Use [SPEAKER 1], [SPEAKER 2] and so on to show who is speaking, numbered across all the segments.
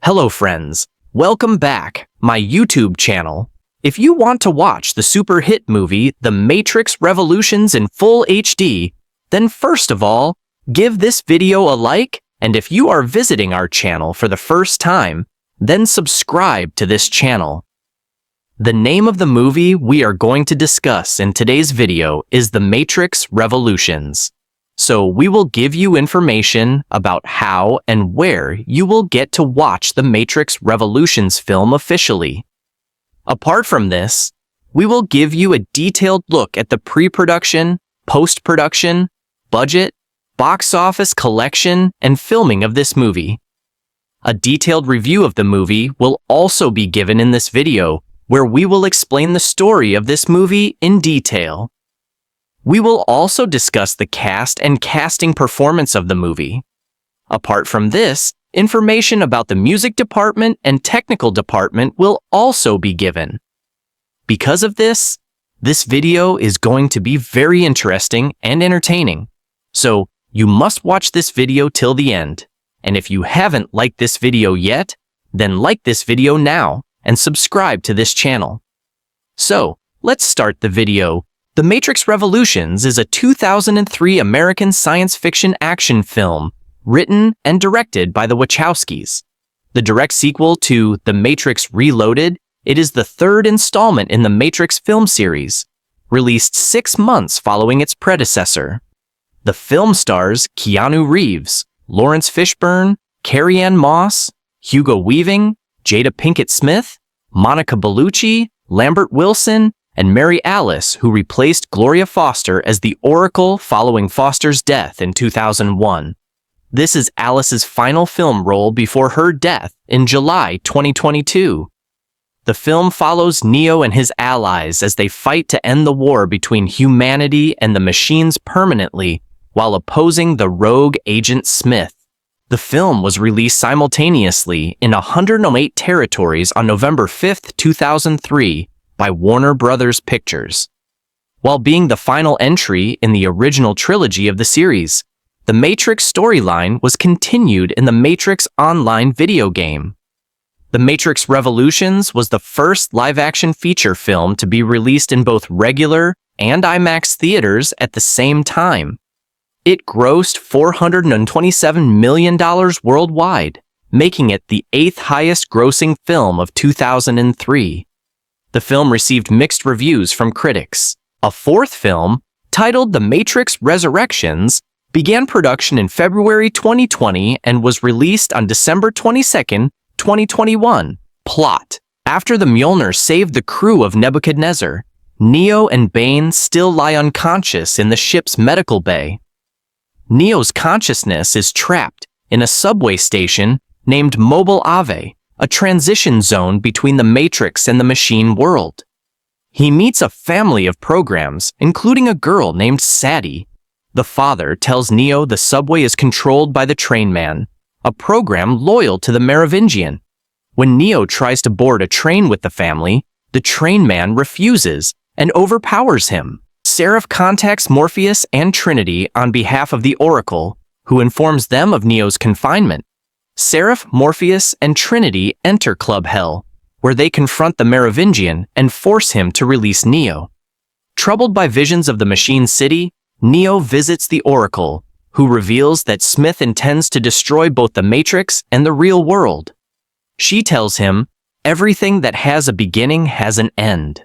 [SPEAKER 1] Hello friends, welcome back, my YouTube channel. If you want to watch the super hit movie The Matrix Revolutions in full HD, then first of all, give this video a like, and if you are visiting our channel for the first time, then subscribe to this channel. The name of the movie we are going to discuss in today's video is The Matrix Revolutions. So we will give you information about how and where you will get to watch the Matrix Revolutions film officially. Apart from this, we will give you a detailed look at the pre-production, post-production, budget, box office collection, and filming of this movie. A detailed review of the movie will also be given in this video, where we will explain the story of this movie in detail. We will also discuss the cast and casting performance of the movie. Apart from this, information about the music department and technical department will also be given. Because of this video is going to be very interesting and entertaining. So, you must watch this video till the end. And if you haven't liked this video yet, then like this video now and subscribe to this channel. So, let's start the video. The Matrix Revolutions is a 2003 American science fiction action film written and directed by the Wachowskis. The direct sequel to The Matrix Reloaded, it is the third installment in the Matrix film series, released 6 months following its predecessor. The film stars Keanu Reeves, Laurence Fishburne, Carrie-Anne Moss, Hugo Weaving, Jada Pinkett Smith, Monica Bellucci, Lambert Wilson, and Mary Alice, who replaced Gloria Foster as the Oracle following Foster's death in 2001. This is Alice's final film role before her death in July 2022. The film follows Neo and his allies as they fight to end the war between humanity and the machines permanently while opposing the rogue Agent Smith. The film was released simultaneously in 108 territories on November 5, 2003, by Warner Brothers Pictures. While being the final entry in the original trilogy of the series, the Matrix storyline was continued in the Matrix Online video game. The Matrix Revolutions was the first live-action feature film to be released in both regular and IMAX theaters at the same time. It grossed $427 million worldwide, making it the 8th highest grossing film of 2003. The film received mixed reviews from critics. A fourth film, titled The Matrix Resurrections, began production in February 2020 and was released on December 22, 2021. Plot: after the Mjolnir saved the crew of Nebuchadnezzar, Neo and Bane still lie unconscious in the ship's medical bay. Neo's consciousness is trapped in a subway station named aboutThe, a transition zone between the Matrix and the machine world. He meets a family of programs, including a girl named Sadie. The father tells Neo the subway is controlled by the Trainman, a program loyal to the Merovingian. When Neo tries to board a train with the family, the Trainman refuses and overpowers him. Seraph contacts Morpheus and Trinity on behalf of the Oracle, who informs them of Neo's confinement. Seraph, Morpheus, and Trinity enter Club Hell, where they confront the Merovingian and force him to release Neo. Troubled by visions of the Machine City, Neo visits the Oracle, who reveals that Smith intends to destroy both the Matrix and the real world. She tells him, "Everything that has a beginning has an end."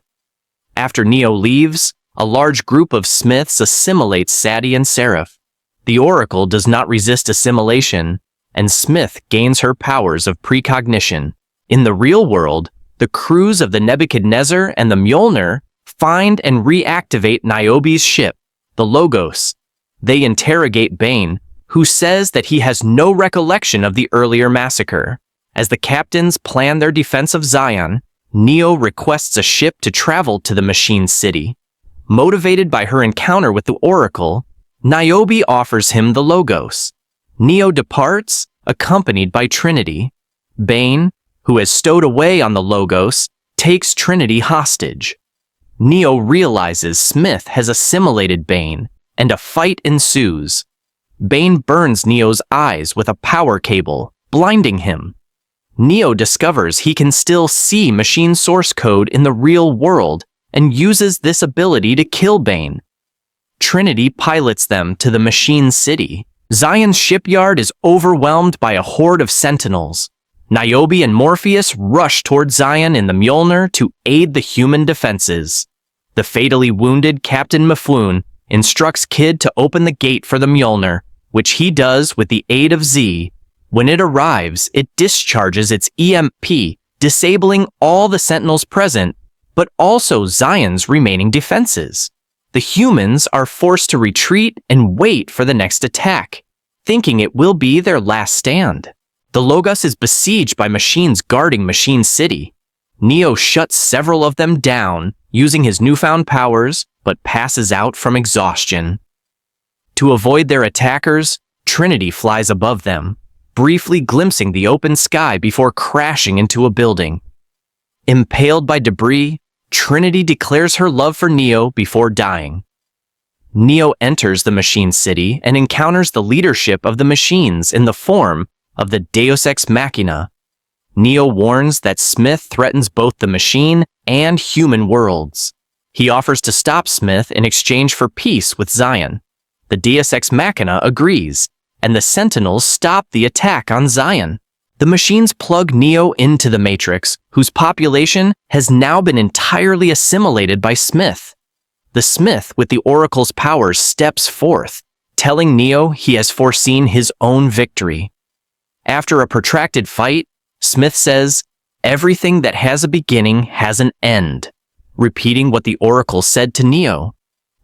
[SPEAKER 1] After Neo leaves, a large group of Smiths assimilates Sadie and Seraph. The Oracle does not resist assimilation, and Smith gains her powers of precognition. In the real world, the crews of the Nebuchadnezzar and the Mjolnir find and reactivate Niobe's ship, the Logos. They interrogate Bane, who says that he has no recollection of the earlier massacre. As the captains plan their defense of Zion, Neo requests a ship to travel to the Machine City. Motivated by her encounter with the Oracle, Niobe offers him the Logos. Neo departs, accompanied by Trinity. Bane, who has stowed away on the Logos, takes Trinity hostage. Neo realizes Smith has assimilated Bane, and a fight ensues. Bane burns Neo's eyes with a power cable, blinding him. Neo discovers he can still see machine source code in the real world and uses this ability to kill Bane. Trinity pilots them to the Machine City. Zion's shipyard is overwhelmed by a horde of Sentinels. Niobe and Morpheus rush toward Zion in the Mjolnir to aid the human defenses. The fatally wounded Captain Mifune instructs Kid to open the gate for the Mjolnir, which he does with the aid of Z. When it arrives, it discharges its EMP, disabling all the Sentinels present, but also Zion's remaining defenses. The humans are forced to retreat and wait for the next attack, thinking it will be their last stand. The Logos is besieged by machines guarding Machine City. Neo shuts several of them down using his newfound powers, but passes out from exhaustion. To avoid their attackers, Trinity flies above them, briefly glimpsing the open sky before crashing into a building. Impaled by debris, Trinity declares her love for Neo before dying. Neo enters the Machine City and encounters the leadership of the machines in the form of the Deus Ex Machina. Neo warns that Smith threatens both the machine and human worlds. He offers to stop Smith in exchange for peace with Zion. The Deus Ex Machina agrees, and the Sentinels stop the attack on Zion. The machines plug Neo into the Matrix, whose population has now been entirely assimilated by Smith. The Smith with the Oracle's powers steps forth, telling Neo he has foreseen his own victory. After a protracted fight, Smith says, "Everything that has a beginning has an end," repeating what the Oracle said to Neo.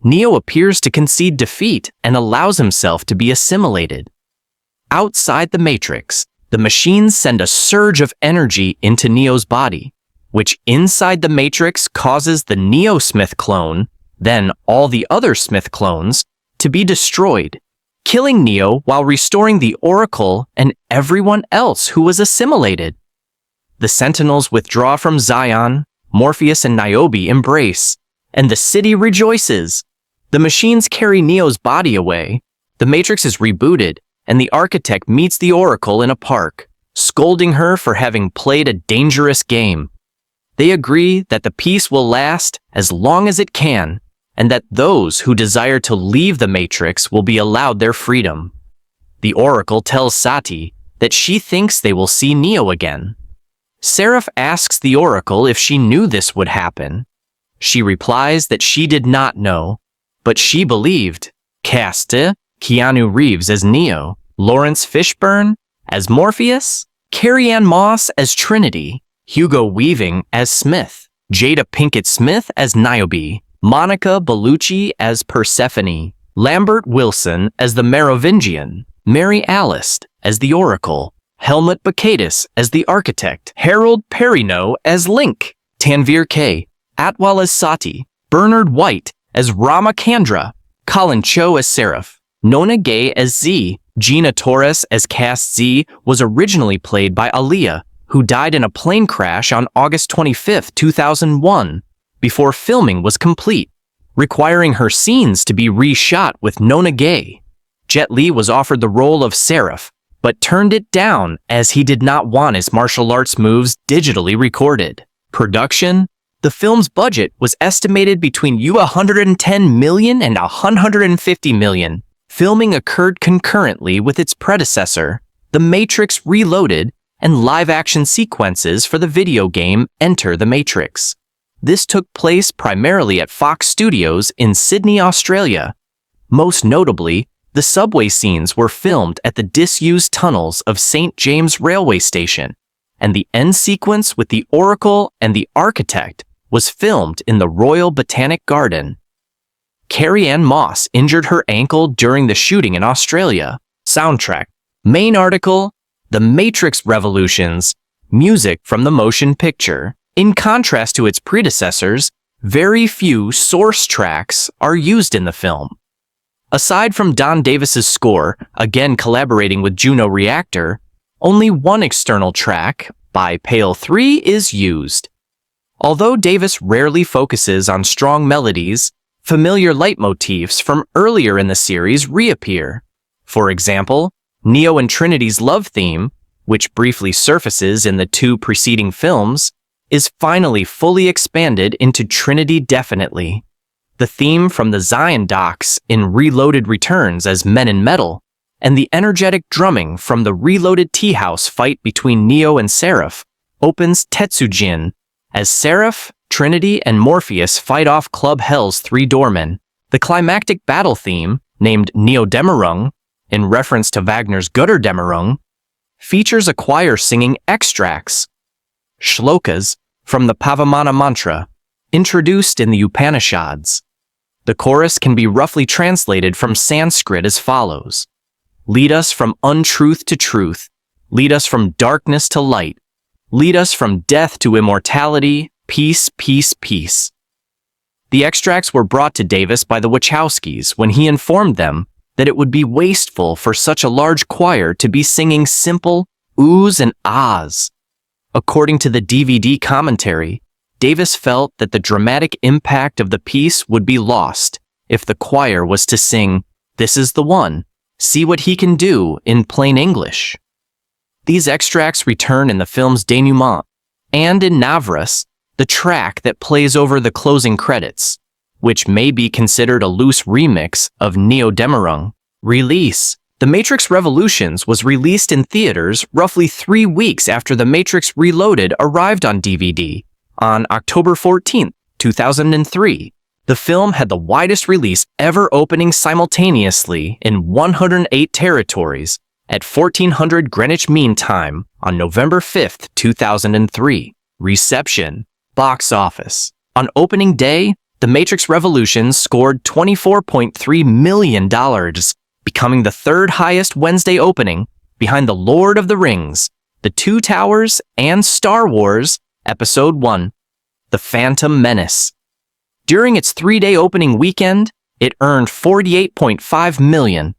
[SPEAKER 1] Neo appears to concede defeat and allows himself to be assimilated. Outside the Matrix, the machines send a surge of energy into Neo's body, which inside the Matrix causes the Neo Smith clone, then all the other Smith clones, to be destroyed, killing Neo while restoring the Oracle and everyone else who was assimilated. The Sentinels withdraw from Zion, Morpheus and Niobe embrace, and the city rejoices. The machines carry Neo's body away, the Matrix is rebooted, and the Architect meets the Oracle in a park, scolding her for having played a dangerous game. They agree that the peace will last as long as it can, and that those who desire to leave the Matrix will be allowed their freedom. The Oracle tells Sati that she thinks they will see Neo again. Seraph asks the Oracle if she knew this would happen. She replies that she did not know, but she believed. Caste, Keanu Reeves as Neo, Laurence Fishburne as Morpheus, Carrie-Anne Moss as Trinity, Hugo Weaving as Smith, Jada Pinkett Smith as Niobe, Monica Bellucci as Persephone, Lambert Wilson as the Merovingian, Mary Alice as the Oracle, Helmut Bacadis as the Architect, Harold Perrineau as Link, Tanvir K. Atwal as Sati, Bernard White as Ramachandra, Colin Cho as Seraph, Nona Gay as Z, Gina Torres as Cast Z was originally played by Aaliyah, who died in a plane crash on August 25, 2001, before filming was complete, requiring her scenes to be reshot with Nona Gay. Jet Li was offered the role of Seraph, but turned it down as he did not want his martial arts moves digitally recorded. Production: the film's budget was estimated between $110 million and $150 million. Filming occurred concurrently with its predecessor, The Matrix Reloaded, and live-action sequences for the video game Enter the Matrix. This took place primarily at Fox Studios in Sydney, Australia. Most notably, the subway scenes were filmed at the disused tunnels of St. James Railway Station, and the end sequence with the Oracle and the Architect was filmed in the Royal Botanic Garden. Carrie-Anne Moss injured her ankle during the shooting in Australia. Soundtrack. Main article: The Matrix Revolutions, music from the motion picture. In contrast to its predecessors, very few source tracks are used in the film. Aside from Don Davis's score, again collaborating with Juno Reactor, only one external track, by Pale 3, is used. Although Davis rarely focuses on strong melodies, familiar leitmotifs from earlier in the series reappear. For example, Neo and Trinity's love theme, which briefly surfaces in the two preceding films, is finally fully expanded into Trinity Definitely. The theme from the Zion docks in Reloaded returns as Men in Metal, and the energetic drumming from the Reloaded tea house fight between Neo and Seraph opens Tetsujin as Seraph, Trinity, and Morpheus fight off Club Hell's three doormen. The climactic battle theme, named Neo-Dämmerung, in reference to Wagner's Götterdämmerung, features a choir singing extracts, shlokas, from the Pavamana mantra, introduced in the Upanishads. The chorus can be roughly translated from Sanskrit as follows: "Lead us from untruth to truth, lead us from darkness to light, lead us from death to immortality, peace, peace, peace." The extracts were brought to Davis by the Wachowskis when he informed them that it would be wasteful for such a large choir to be singing simple oohs and ahs. According to the DVD commentary, Davis felt that the dramatic impact of the piece would be lost if the choir was to sing "This is the one, see what he can do" in plain English. These extracts return in the film's denouement, and in Navras, the track that plays over the closing credits, which may be considered a loose remix of Neo-Dämmerung. Release: The Matrix Revolutions was released in theaters roughly 3 weeks after The Matrix Reloaded arrived on DVD on October 14, 2003. The film had the widest release ever, opening simultaneously in 108 territories at 1400 Greenwich Mean Time on November 5, 2003. Reception: Box office. On opening day, The Matrix Revolutions scored $24.3 million, becoming the third highest Wednesday opening behind The Lord of the Rings, The Two Towers, and Star Wars Episode 1, The Phantom Menace. During its 3-day opening weekend, it earned $48.5 million.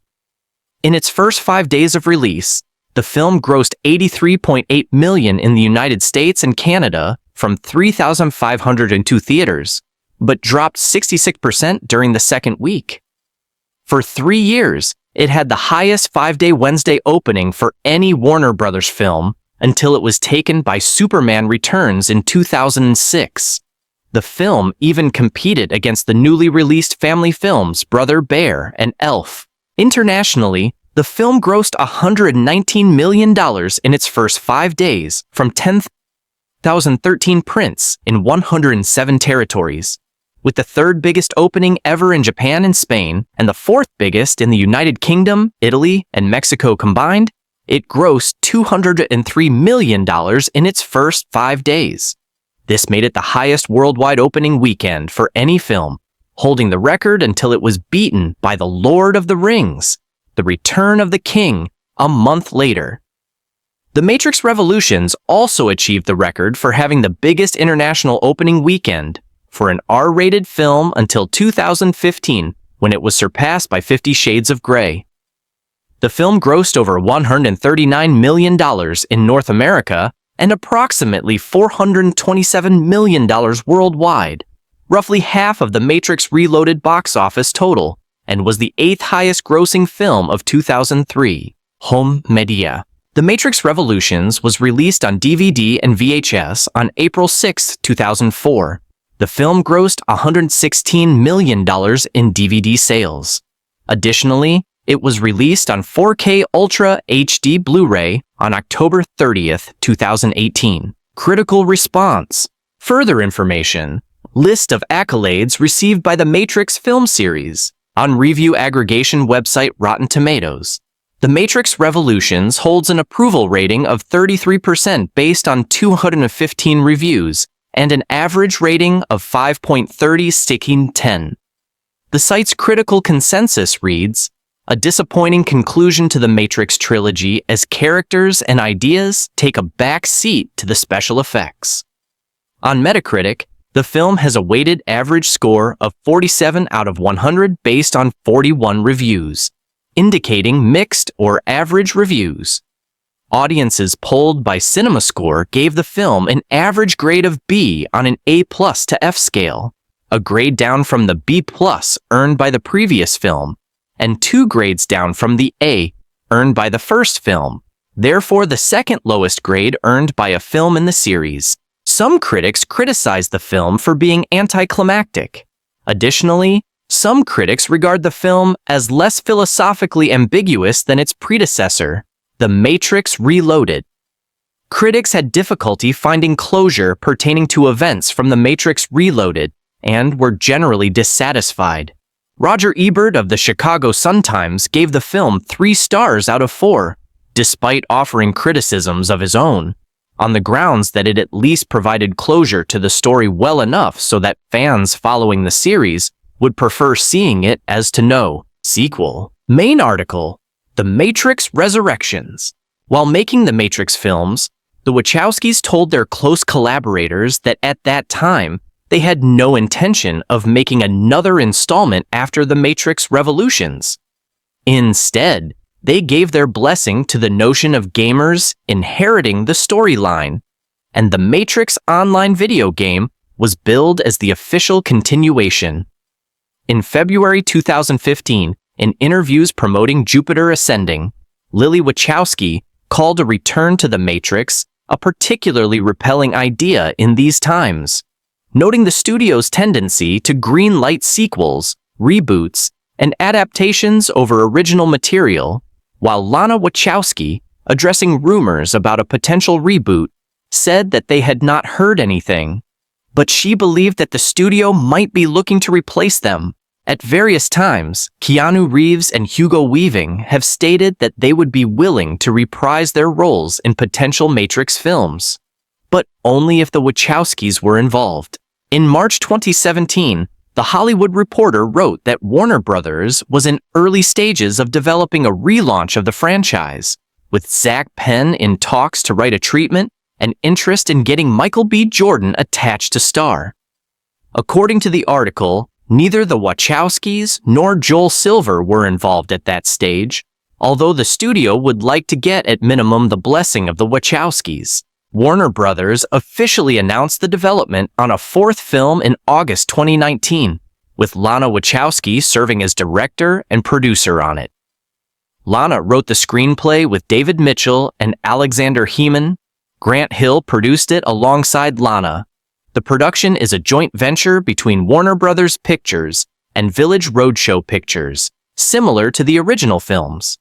[SPEAKER 1] In its first 5 days of release, the film grossed $83.8 million in the United States and Canada from 3,502 theaters, but dropped 66% during the second week. For 3 years, it had the highest 5-day Wednesday opening for any Warner Brothers film until it was taken by Superman Returns in 2006. The film even competed against the newly released family films Brother Bear and Elf. Internationally, the film grossed $119 million in its first 5 days from 10,013 prints in 107 territories. With the third biggest opening ever in Japan and Spain, and the fourth biggest in the United Kingdom, Italy, and Mexico combined, it grossed $203 million in its first 5 days. This made it the highest worldwide opening weekend for any film, holding the record until it was beaten by The Lord of the Rings, The Return of the King, a month later. The Matrix Revolutions also achieved the record for having the biggest international opening weekend for an R-rated film until 2015, when it was surpassed by 50 Shades of Grey. The film grossed over $139 million in North America and approximately $427 million worldwide, roughly half of the Matrix Reloaded box office total, and was the 8th highest grossing film of 2003. Home media. The Matrix Revolutions was released on DVD and VHS on April 6, 2004. The film grossed $116 million in DVD sales. Additionally, it was released on 4K Ultra HD Blu-ray on October 30, 2018. Critical response. Further information. List of accolades received by the Matrix film series on review aggregation website Rotten Tomatoes. The Matrix Revolutions holds an approval rating of 33% based on 215 reviews and an average rating of 5.30/10. The site's critical consensus reads, "A disappointing conclusion to the Matrix trilogy as characters and ideas take a back seat to the special effects." On Metacritic, the film has a weighted average score of 47 out of 100 based on 41 reviews, indicating mixed or average reviews. Audiences polled by CinemaScore gave the film an average grade of B on an A+ to F scale, a grade down from the B+ earned by the previous film, and 2 grades down from the A earned by the first film. therefore the second lowest grade earned by a film in the series. Some critics criticized the film for being anticlimactic. Additionally, some critics regard the film as less philosophically ambiguous than its predecessor, The Matrix Reloaded. Critics had difficulty finding closure pertaining to events from The Matrix Reloaded and were generally dissatisfied. Roger Ebert of the Chicago Sun-Times gave the film 3 stars out of 4, despite offering criticisms of his own, on the grounds that it at least provided closure to the story well enough so that fans following the series would prefer seeing it as to no sequel. Main article: The Matrix Resurrections. While making the Matrix films, the Wachowskis told their close collaborators that at that time, they had no intention of making another installment after The Matrix Revolutions. Instead, they gave their blessing to the notion of gamers inheriting the storyline, and The Matrix online video game was billed as the official continuation. In February 2015, in interviews promoting Jupiter Ascending, Lily Wachowski called a return to The Matrix a particularly repelling idea in these times, noting the studio's tendency to greenlight sequels, reboots, and adaptations over original material, while Lana Wachowski, addressing rumors about a potential reboot, said that they had not heard anything, but she believed that the studio might be looking to replace them. At various times, Keanu Reeves and Hugo Weaving have stated that they would be willing to reprise their roles in potential Matrix films, but only if the Wachowskis were involved. In March 2017, The Hollywood Reporter wrote that Warner Bros. Was in early stages of developing a relaunch of the franchise, with Zach Penn in talks to write a treatment and interest in getting Michael B. Jordan attached to star. According to the article, neither the Wachowskis nor Joel Silver were involved at that stage, although the studio would like to get at minimum the blessing of the Wachowskis. Warner Bros. Officially announced the development on a 4th film in August 2019, with Lana Wachowski serving as director and producer on it. Lana wrote the screenplay with David Mitchell and Alexander Heeman. Grant Hill produced it alongside Lana. The production is a joint venture between Warner Bros. Pictures and Village Roadshow Pictures, similar to the original films.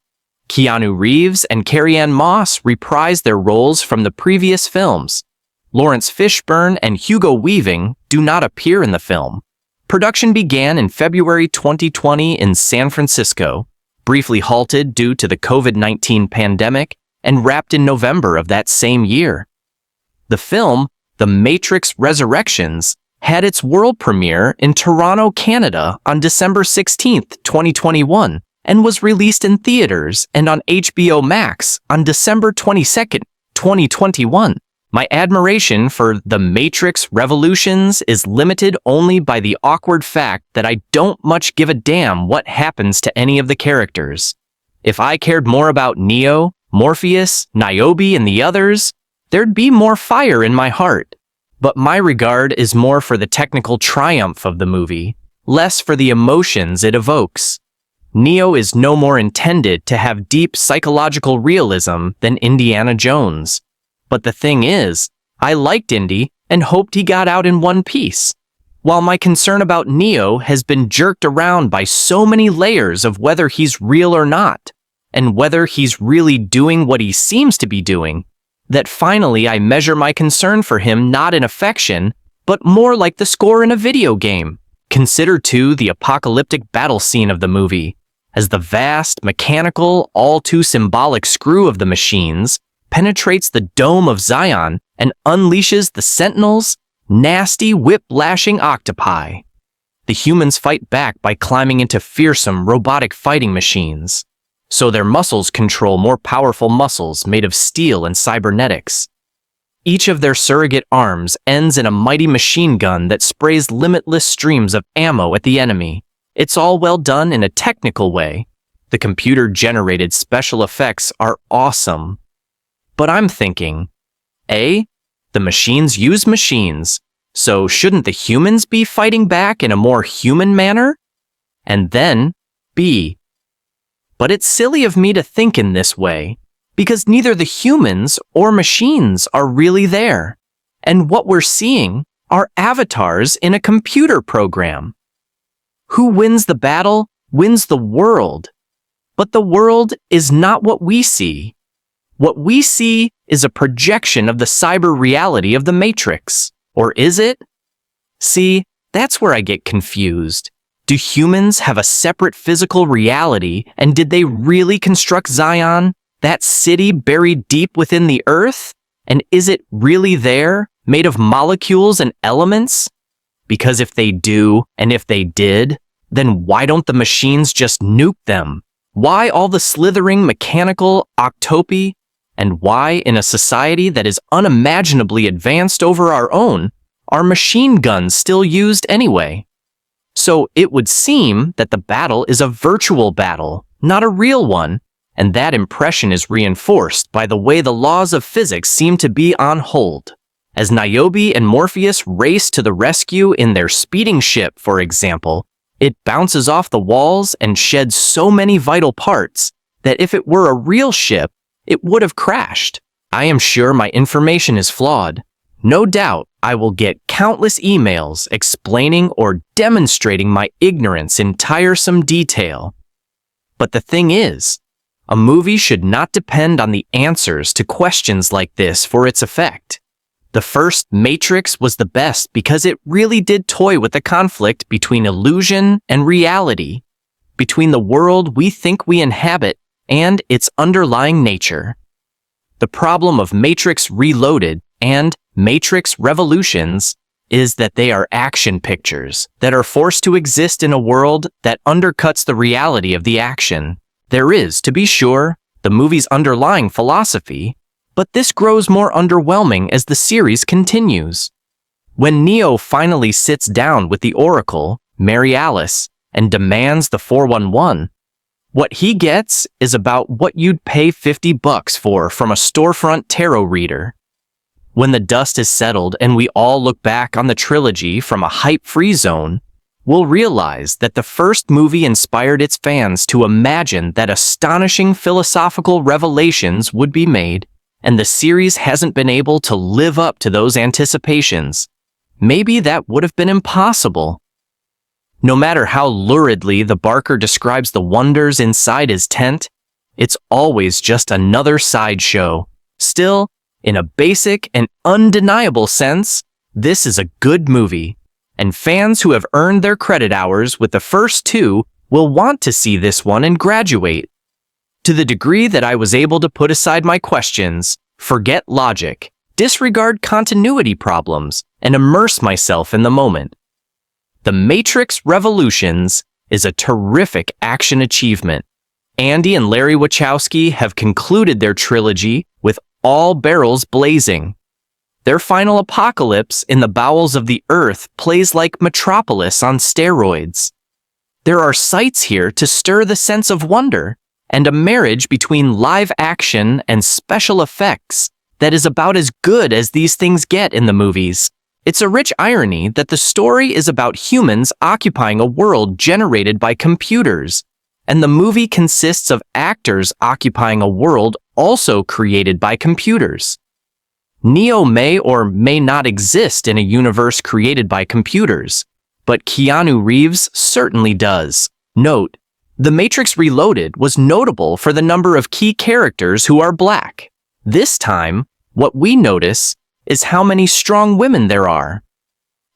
[SPEAKER 1] Keanu Reeves and Carrie-Anne Moss reprised their roles from the previous films. Laurence Fishburne and Hugo Weaving do not appear in the film. Production began in February 2020 in San Francisco, briefly halted due to the COVID-19 pandemic, and wrapped in November of that same year. The film, The Matrix Resurrections, had its world premiere in Toronto, Canada on December 16, 2021, and was released in theaters and on HBO Max on December 22, 2021. My admiration for The Matrix Revolutions is limited only by the awkward fact that I don't much give a damn what happens to any of the characters. If I cared more about Neo, Morpheus, Niobe, and the others, there'd be more fire in my heart. But my regard is more for the technical triumph of the movie, less for the emotions it evokes. Neo is no more intended to have deep psychological realism than Indiana Jones. But the thing is, I liked Indy and hoped he got out in one piece. While my concern about Neo has been jerked around by so many layers of whether he's real or not, and whether he's really doing what he seems to be doing, that finally I measure my concern for him not in affection, but more like the score in a video game. Consider, too, the apocalyptic battle scene of the movie, as the vast, mechanical, all-too-symbolic screw of the machines penetrates the dome of Zion and unleashes the Sentinels, nasty, whip-lashing octopi. The humans fight back by climbing into fearsome, robotic fighting machines, so their muscles control more powerful muscles made of steel and cybernetics. Each of their surrogate arms ends in a mighty machine gun that sprays limitless streams of ammo at the enemy. It's all well done in a technical way. The computer-generated special effects are awesome. But I'm thinking, A, the machines use machines, so shouldn't the humans be fighting back in a more human manner? And then, B, but it's silly of me to think in this way. because neither the humans or machines are really there, and what we're seeing are avatars in a computer program. Who wins the battle wins the world, but the world is not what we see. What we see is a projection of the cyber reality of the Matrix, or is it? See, that's where I get confused. Do humans have a separate physical reality, and did they really construct Zion, that city buried deep within the earth? And is it really there, made of molecules and elements? Because if they do, and if they did, then why don't the machines just nuke them? Why all the slithering mechanical octopi? And why, in a society that is unimaginably advanced over our own, are machine guns still used anyway? So it would seem that the battle is a virtual battle, not a real one, and that impression is reinforced by the way the laws of physics seem to be on hold. As Niobe and Morpheus race to the rescue in their speeding ship, for example, it bounces off the walls and sheds so many vital parts that if it were a real ship, it would have crashed. I am sure my information is flawed. No doubt I will get countless emails explaining or demonstrating my ignorance in tiresome detail. But the thing is, a movie should not depend on the answers to questions like this for its effect. The first Matrix was the best because it really did toy with the conflict between illusion and reality, between the world we think we inhabit and its underlying nature. The problem of Matrix Reloaded and Matrix Revolutions is that they are action pictures that are forced to exist in a world that undercuts the reality of the action. There is, to be sure, the movie's underlying philosophy, but this grows more underwhelming as the series continues. When Neo finally sits down with the Oracle, Mary Alice, and demands the 411, what he gets is about what you'd pay $50 for from a storefront tarot reader. When the dust is settled and we all look back on the trilogy from a hype-free zone, we'll realize that the first movie inspired its fans to imagine that astonishing philosophical revelations would be made, and the series hasn't been able to live up to those anticipations. Maybe that would have been impossible. No matter how luridly the Barker describes the wonders inside his tent, it's always just another sideshow. Still, in a basic and undeniable sense, this is a good movie, and fans who have earned their credit hours with the first two will want to see this one and graduate. To the degree that I was able to put aside my questions, forget logic, disregard continuity problems, and immerse myself in the moment. The Matrix Revolutions is a terrific action achievement. Andy and Larry Wachowski have concluded their trilogy with all barrels blazing. Their final apocalypse in the bowels of the earth plays like Metropolis on steroids. There are sights here to stir the sense of wonder, and a marriage between live action and special effects that is about as good as these things get in the movies. It's a rich irony that the story is about humans occupying a world generated by computers, and the movie consists of actors occupying a world also created by computers. Neo may or may not exist in a universe created by computers, but Keanu Reeves certainly does. Note, The Matrix Reloaded was notable for the number of key characters who are black. This time, what we notice is how many strong women there are.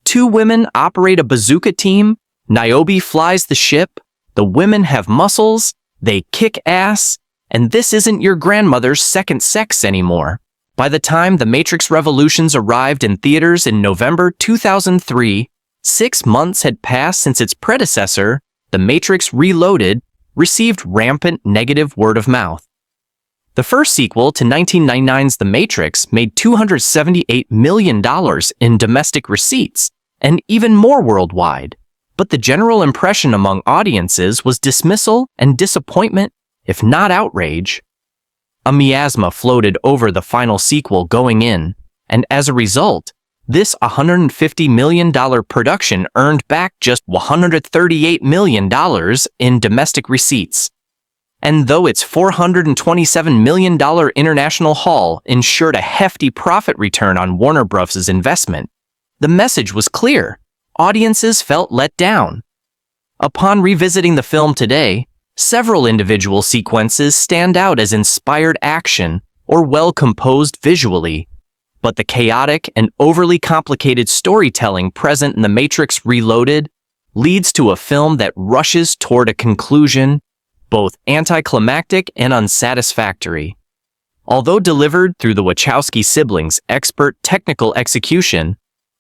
[SPEAKER 1] 2 women operate a bazooka team, Niobe flies the ship, the women have muscles, they kick ass, and this isn't your grandmother's second sex anymore. By the time The Matrix Revolutions arrived in theaters in November 2003, 6 months had passed since its predecessor, The Matrix Reloaded, received rampant negative word of mouth. The first sequel to 1999's The Matrix made $278 million in domestic receipts, and even more worldwide. But the general impression among audiences was dismissal and disappointment, if not outrage. A miasma floated over the final sequel going in, and as a result, this $150 million production earned back just $138 million in domestic receipts. And though its $427 million international haul ensured a hefty profit return on Warner Bros.' investment, the message was clear. Audiences felt let down. Upon revisiting the film today, several individual sequences stand out as inspired action or well-composed visually, but the chaotic and overly complicated storytelling present in The Matrix Reloaded leads to a film that rushes toward a conclusion, both anticlimactic and unsatisfactory. Although delivered through the Wachowski siblings' expert technical execution,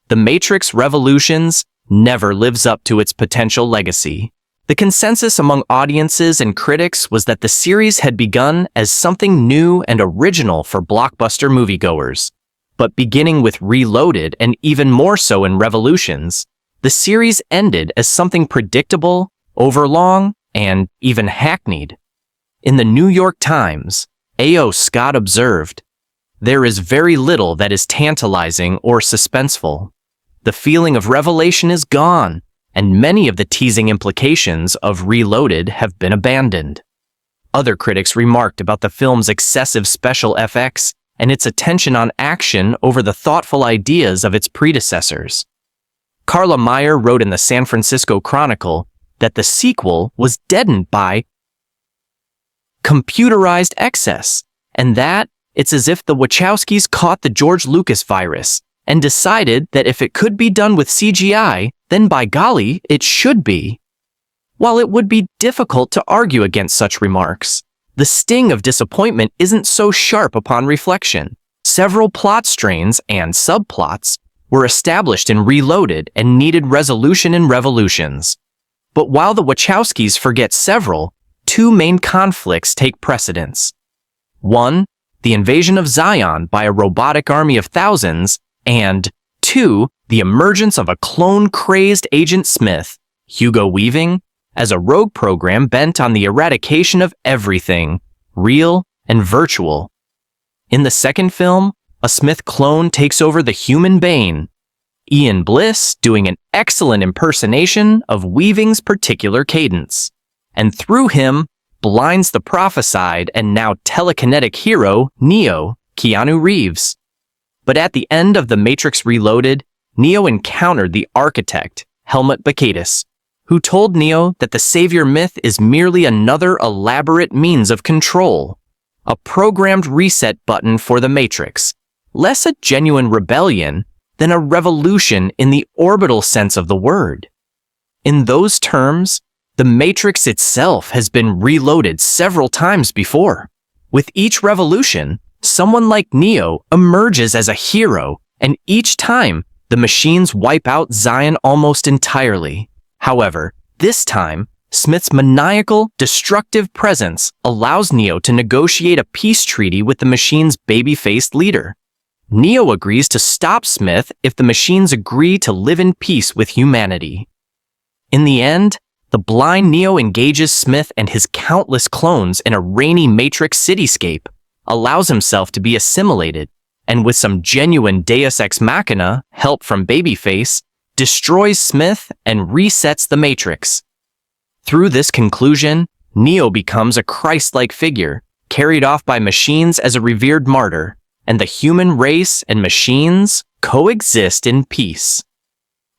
[SPEAKER 1] The Matrix Revolutions never lives up to its potential legacy. The consensus among audiences and critics was that the series had begun as something new and original for blockbuster moviegoers. But beginning with Reloaded, and even more so in Revolutions, the series ended as something predictable, overlong, and even hackneyed. In the New York Times, A.O. Scott observed, "There is very little that is tantalizing or suspenseful. The feeling of revelation is gone, and many of the teasing implications of Reloaded have been abandoned." Other critics remarked about the film's excessive special effects and its attention on action over the thoughtful ideas of its predecessors. Carla Meyer wrote in the San Francisco Chronicle that the sequel was deadened by computerized excess, and that it's as if the Wachowskis caught the George Lucas virus and decided that if it could be done with CGI, then by golly, it should be. While it would be difficult to argue against such remarks, the sting of disappointment isn't so sharp upon reflection. Several plot strains and subplots were established and Reloaded and needed resolution in Revolutions. But while the Wachowskis forget several, two main conflicts take precedence. One, the invasion of Zion by a robotic army of thousands, and two, the emergence of a clone-crazed Agent Smith, Hugo Weaving, as a rogue program bent on the eradication of everything, real and virtual. In the second film, a Smith clone takes over the human Bane, Ian Bliss doing an excellent impersonation of Weaving's particular cadence, and through him, blinds the prophesied and now telekinetic hero, Neo, Keanu Reeves. But at the end of The Matrix Reloaded, Neo encountered the architect, Helmut Bacchus, who told Neo that the savior myth is merely another elaborate means of control, a programmed reset button for the Matrix, less a genuine rebellion than a revolution in the orbital sense of the word. In those terms, the Matrix itself has been reloaded several times before. With each revolution, someone like Neo emerges as a hero, and each time, the machines wipe out Zion almost entirely. However, this time, Smith's maniacal, destructive presence allows Neo to negotiate a peace treaty with the machine's baby-faced leader. Neo agrees to stop Smith if the machines agree to live in peace with humanity. In the end, the blind Neo engages Smith and his countless clones in a rainy Matrix cityscape, allows himself to be assimilated, and with some genuine Deus Ex Machina help from Babyface, destroys Smith and resets the Matrix. Through this conclusion, Neo becomes a Christ-like figure, carried off by machines as a revered martyr, and the human race and machines coexist in peace.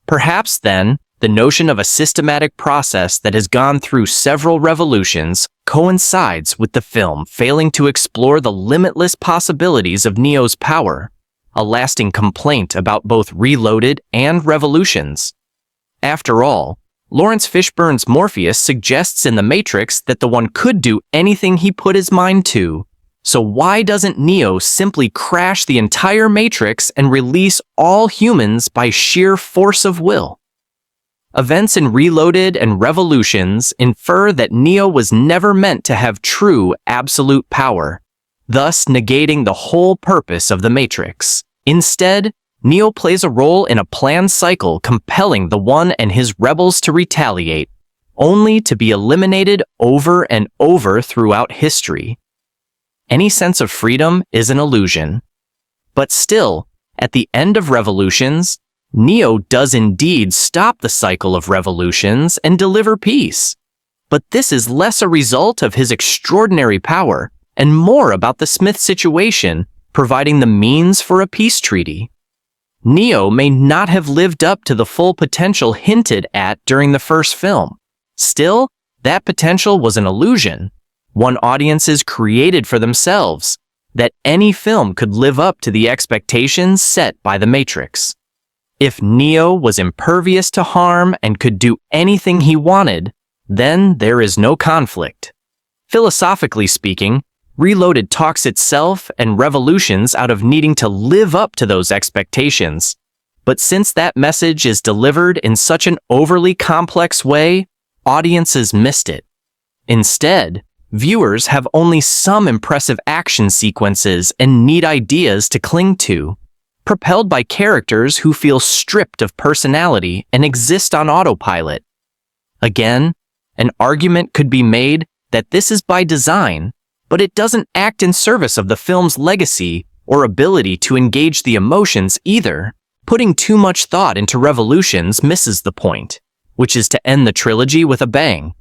[SPEAKER 1] Perhaps then, the notion of a systematic process that has gone through several revolutions coincides with the film failing to explore the limitless possibilities of Neo's power, a lasting complaint about both Reloaded and Revolutions. After all, Laurence Fishburne's Morpheus suggests in The Matrix that the one could do anything he put his mind to. So why doesn't Neo simply crash the entire Matrix and release all humans by sheer force of will? Events in Reloaded and Revolutions infer that Neo was never meant to have true, absolute power, thus negating the whole purpose of the Matrix. Instead, Neo plays a role in a planned cycle compelling the One and his rebels to retaliate, only to be eliminated over and over throughout history. Any sense of freedom is an illusion. But still, at the end of Revolutions, Neo does indeed stop the cycle of revolutions and deliver peace. But this is less a result of his extraordinary power and more about the Smith situation providing the means for a peace treaty. Neo may not have lived up to the full potential hinted at during the first film. Still, that potential was an illusion, one audiences created for themselves, that any film could live up to the expectations set by the Matrix. If Neo was impervious to harm and could do anything he wanted, then there is no conflict. Philosophically speaking, Reloaded talks itself and Revolutions out of needing to live up to those expectations. But since that message is delivered in such an overly complex way, audiences missed it. Instead, viewers have only some impressive action sequences and neat ideas to cling to, propelled by characters who feel stripped of personality and exist on autopilot. Again, an argument could be made that this is by design, but it doesn't act in service of the film's legacy or ability to engage the emotions either. Putting too much thought into Revolutions misses the point, which is to end the trilogy with a bang.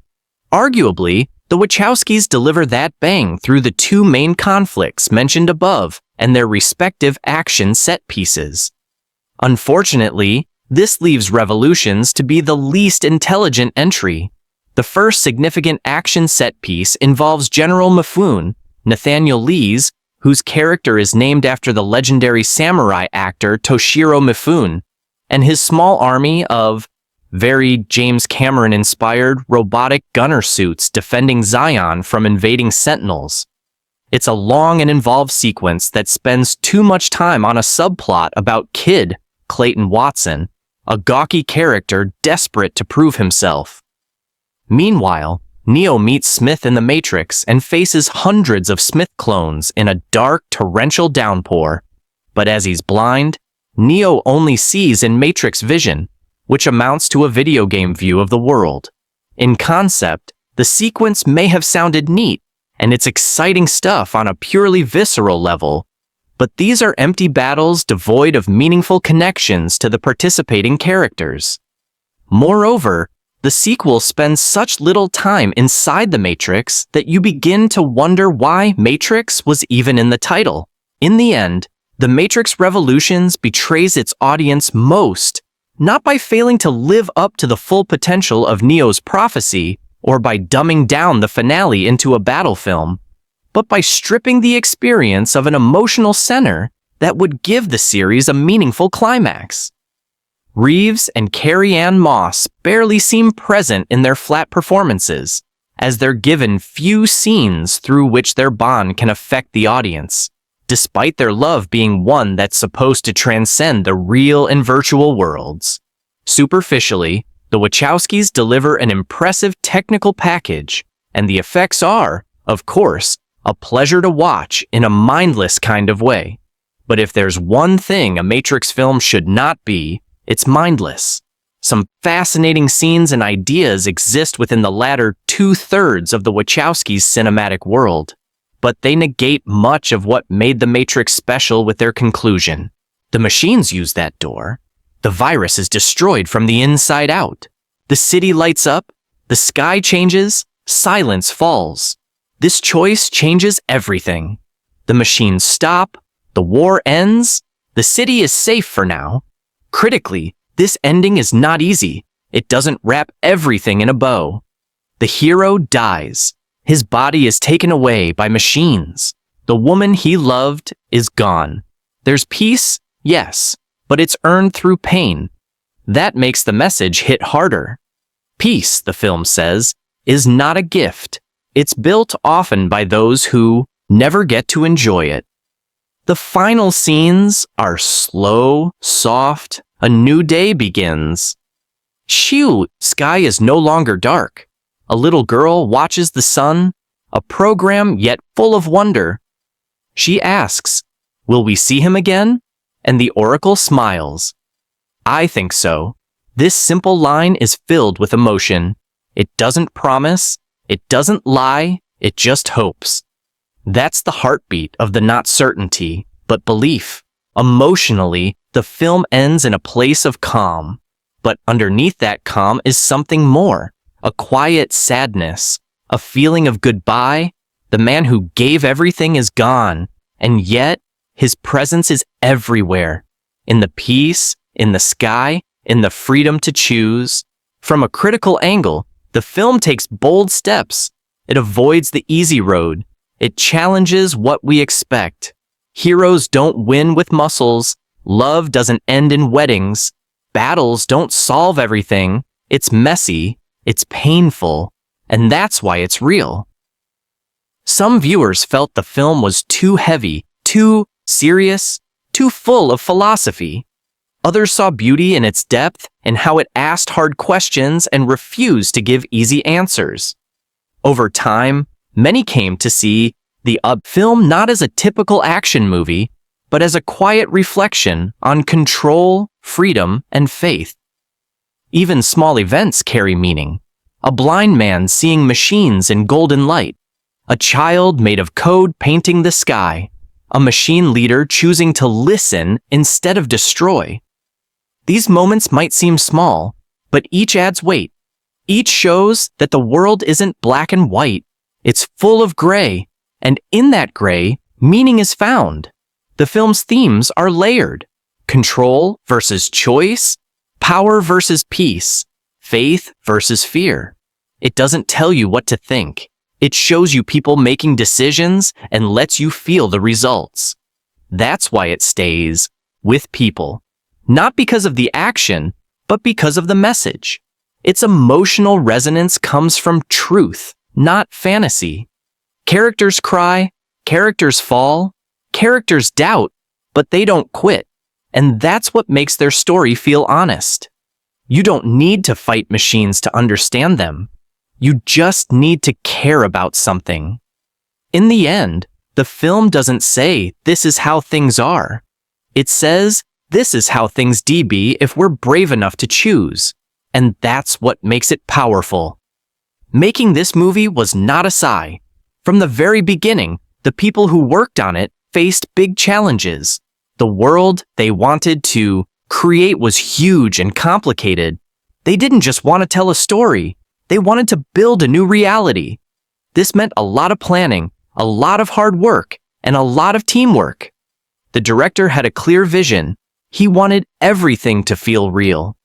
[SPEAKER 1] Arguably, the Wachowskis deliver that bang through the two main conflicts mentioned above and their respective action set pieces. Unfortunately, this leaves Revolutions to be the least intelligent entry. The first significant action set piece involves General Mifune, Nathaniel Lee's, whose character is named after the legendary samurai actor Toshiro Mifune, and his small army of very James Cameron-inspired robotic gunner suits defending Zion from invading Sentinels. It's a long and involved sequence that spends too much time on a subplot about Kid, Clayton Watson, a gawky character desperate to prove himself. Meanwhile, Neo meets Smith in the Matrix and faces hundreds of Smith clones in a dark, torrential downpour. But as he's blind, Neo only sees in Matrix vision, which amounts to a video game view of the world. In concept, the sequence may have sounded neat, and it's exciting stuff on a purely visceral level, but these are empty battles devoid of meaningful connections to the participating characters. Moreover, the sequel spends such little time inside the Matrix that you begin to wonder why Matrix was even in the title. In the end, The Matrix Revolutions betrays its audience most, not by failing to live up to the full potential of Neo's prophecy or by dumbing down the finale into a battle film, but by stripping the experience of an emotional center that would give the series a meaningful climax. Reeves and Carrie-Anne Moss barely seem present in their flat performances, as they're given few scenes through which their bond can affect the audience, despite their love being one that's supposed to transcend the real and virtual worlds. Superficially, the Wachowskis deliver an impressive technical package, and the effects are, of course, a pleasure to watch in a mindless kind of way. But if there's one thing a Matrix film should not be, it's mindless. Some fascinating scenes and ideas exist within the latter two-thirds of the Wachowskis' cinematic world, but they negate much of what made The Matrix special with their conclusion. The machines use that door. The virus is destroyed from the inside out. The city lights up, the sky changes, silence falls. This choice changes everything. The machines stop, the war ends, the city is safe for now. Critically, this ending is not easy. It doesn't wrap everything in a bow. The hero dies. His body is taken away by machines. The woman he loved is gone. There's peace, yes, but it's earned through pain. That makes the message hit harder. Peace, the film says, is not a gift. It's built often by those who never get to enjoy it. The final scenes are slow, soft. A new day begins. Shoo, sky is no longer dark. A little girl watches the sun, a program yet full of wonder. She asks, "Will we see him again?" And the oracle smiles. I think so. This simple line is filled with emotion. It doesn't promise, it doesn't lie, it just hopes. That's the heartbeat of the not certainty, but belief. Emotionally, the film ends in a place of calm. But underneath that calm is something more, a quiet sadness, a feeling of goodbye. The man who gave everything is gone, and yet his presence is everywhere, in the peace, in the sky, in the freedom to choose. From a critical angle, the film takes bold steps. It avoids the easy road. It challenges what we expect. Heroes don't win with muscles. Love doesn't end in weddings. Battles don't solve everything. It's messy. It's painful. And that's why it's real. Some viewers felt the film was too heavy, too serious, too full of philosophy. Others saw beauty in its depth and how it asked hard questions and refused to give easy answers. Over time, many came to see the film not as a typical action movie, but as a quiet reflection on control, freedom, and faith. Even small events carry meaning. A blind man seeing machines in golden light, a child made of code painting the sky, a machine leader choosing to listen instead of destroy. These moments might seem small, but each adds weight. Each shows that the world isn't black and white. It's full of gray, and in that gray, meaning is found. The film's themes are layered: control versus choice, power versus peace, faith versus fear. It doesn't tell you what to think. It shows you people making decisions and lets you feel the results. That's why it stays with people. Not because of the action, but because of the message. Its emotional resonance comes from truth, not fantasy. Characters cry, characters fall, characters doubt, but they don't quit. And that's what makes their story feel honest. You don't need to fight machines to understand them. You just need to care about something. In the end, the film doesn't say, "This is how things are." It says, "This is how things be if we're brave enough to choose." And that's what makes it powerful. Making this movie was not a sigh. From the very beginning, the people who worked on it faced big challenges. The world they wanted to create was huge and complicated. They didn't just want to tell a story. They wanted to build a new reality. This meant a lot of planning, a lot of hard work, and a lot of teamwork. The director had a clear vision. He wanted everything to feel real.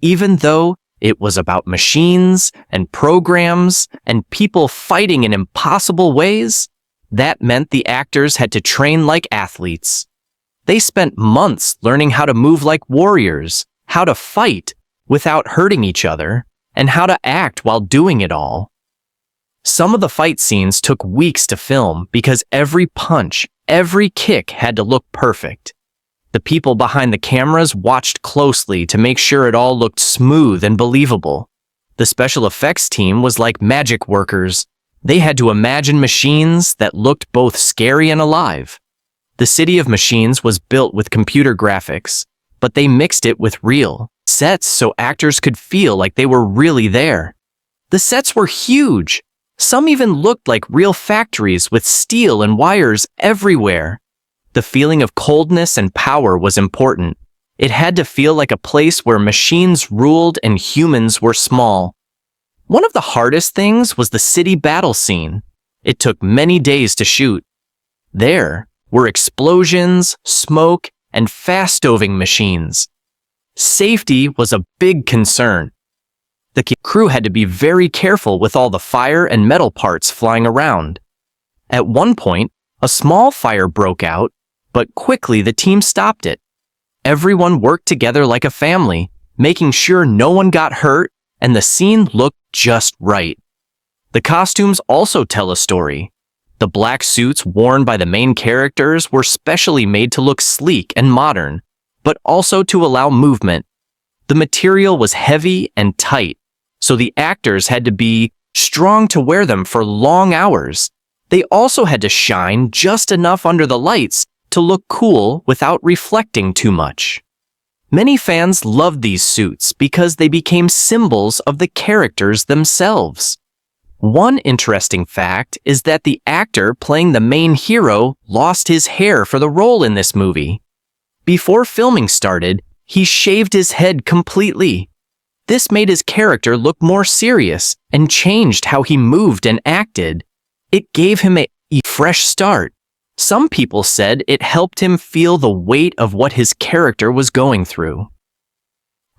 [SPEAKER 1] Even though it was about machines and programs and people fighting in impossible ways, that meant the actors had to train like athletes. They spent months learning how to move like warriors, how to fight without hurting each other, and how to act while doing it all. Some of the fight scenes took weeks to film because every punch, every kick had to look perfect. The people behind the cameras watched closely to make sure it all looked smooth and believable. The special effects team was like magic workers. They had to imagine machines that looked both scary and alive. The City of Machines was built with computer graphics, but they mixed it with real sets so actors could feel like they were really there. The sets were huge. Some even looked like real factories with steel and wires everywhere. The feeling of coldness and power was important. It had to feel like a place where machines ruled and humans were small. One of the hardest things was the city battle scene. It took many days to shoot. There were explosions, smoke, and fast-moving machines. Safety was a big concern. The crew had to be very careful with all the fire and metal parts flying around. At one point, a small fire broke out, but quickly the team stopped it. Everyone worked together like a family, making sure no one got hurt and the scene looked just right. The costumes also tell a story. The black suits worn by the main characters were specially made to look sleek and modern, but also to allow movement. The material was heavy and tight, so the actors had to be strong to wear them for long hours. They also had to shine just enough under the lights to look cool without reflecting too much. Many fans loved these suits because they became symbols of the characters themselves. One interesting fact is that the actor playing the main hero lost his hair for the role in this movie. Before filming started, he shaved his head completely. This made his character look more serious and changed how he moved and acted. It gave him a fresh start. Some people said it helped him feel the weight of what his character was going through.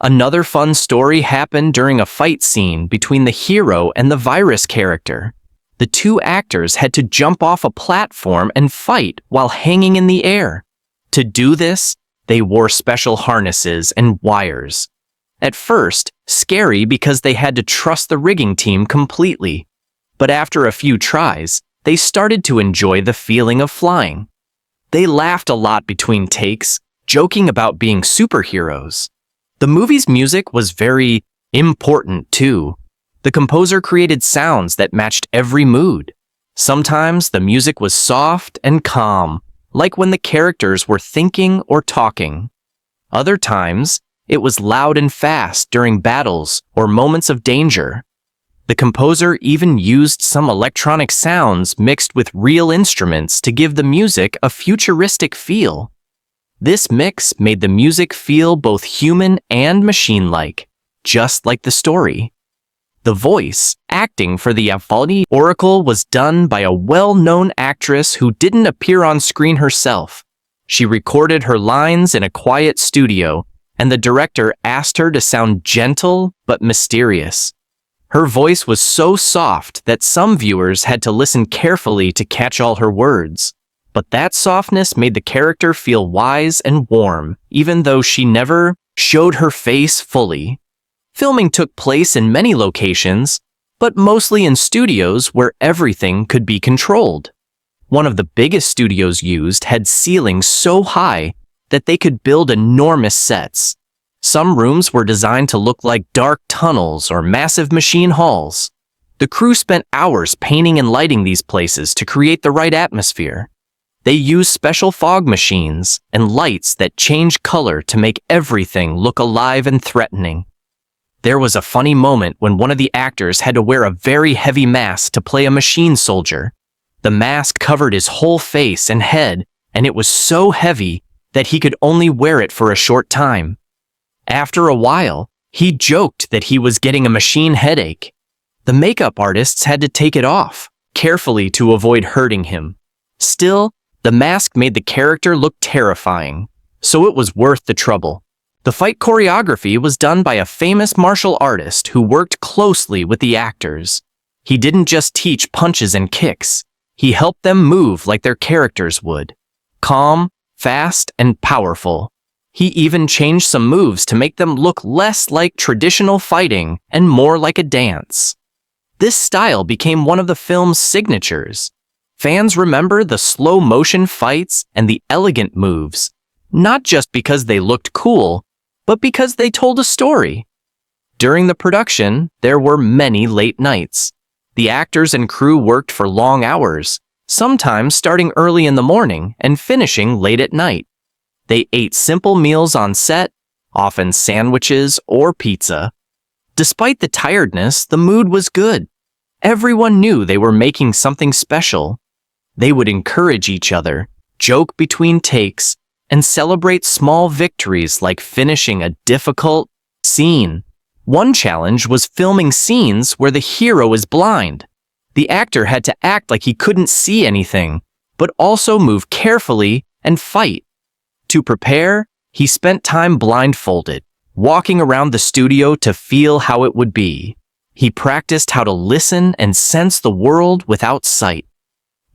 [SPEAKER 1] Another fun story happened during a fight scene between the hero and the virus character. The two actors had to jump off a platform and fight while hanging in the air. To do this, they wore special harnesses and wires. At first, scary because they had to trust the rigging team completely. But after a few tries, they started to enjoy the feeling of flying. They laughed a lot between takes, joking about being superheroes. The movie's music was very important too. The composer created sounds that matched every mood. Sometimes the music was soft and calm, like when the characters were thinking or talking. Other times, it was loud and fast during battles or moments of danger. The composer even used some electronic sounds mixed with real instruments to give the music a futuristic feel. This mix made the music feel both human and machine-like, just like the story. The voice acting for the aboutThe Oracle was done by a well-known actress who didn't appear on screen herself. She recorded her lines in a quiet studio, and the director asked her to sound gentle but mysterious. Her voice was so soft that some viewers had to listen carefully to catch all her words. But that softness made the character feel wise and warm, even though she never showed her face fully. Filming took place in many locations, but mostly in studios where everything could be controlled. One of the biggest studios used had ceilings so high that they could build enormous sets. Some rooms were designed to look like dark tunnels or massive machine halls. The crew spent hours painting and lighting these places to create the right atmosphere. They used special fog machines and lights that change color to make everything look alive and threatening. There was a funny moment when one of the actors had to wear a very heavy mask to play a machine soldier. The mask covered his whole face and head, and it was so heavy that he could only wear it for a short time. After a while, he joked that he was getting a machine headache. The makeup artists had to take it off, carefully to avoid hurting him. Still, the mask made the character look terrifying, so it was worth the trouble. The fight choreography was done by a famous martial artist who worked closely with the actors. He didn't just teach punches and kicks, he helped them move like their characters would. Calm, fast, and powerful. He even changed some moves to make them look less like traditional fighting and more like a dance. This style became one of the film's signatures. Fans remember the slow-motion fights and the elegant moves, not just because they looked cool, but because they told a story. During the production, there were many late nights. The actors and crew worked for long hours, sometimes starting early in the morning and finishing late at night. They ate simple meals on set, often sandwiches or pizza. Despite the tiredness, the mood was good. Everyone knew they were making something special. They would encourage each other, joke between takes, and celebrate small victories like finishing a difficult scene. One challenge was filming scenes where the hero is blind. The actor had to act like he couldn't see anything, but also move carefully and fight. To prepare, he spent time blindfolded, walking around the studio to feel how it would be. He practiced how to listen and sense the world without sight.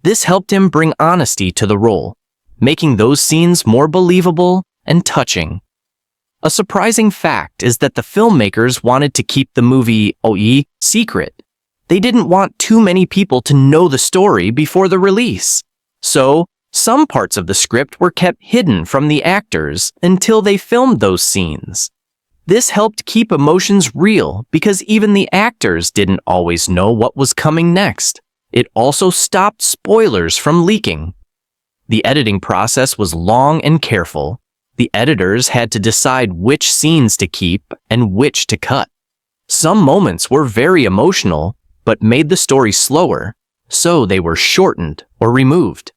[SPEAKER 1] This helped him bring honesty to the role, making those scenes more believable and touching. A surprising fact is that the filmmakers wanted to keep the movie aboutThe secret. They didn't want too many people to know the story before the release. So, some parts of the script were kept hidden from the actors until they filmed those scenes. This helped keep emotions real because even the actors didn't always know what was coming next. It also stopped spoilers from leaking. The editing process was long and careful. The editors had to decide which scenes to keep and which to cut. Some moments were very emotional, but made the story slower, so they were shortened or removed.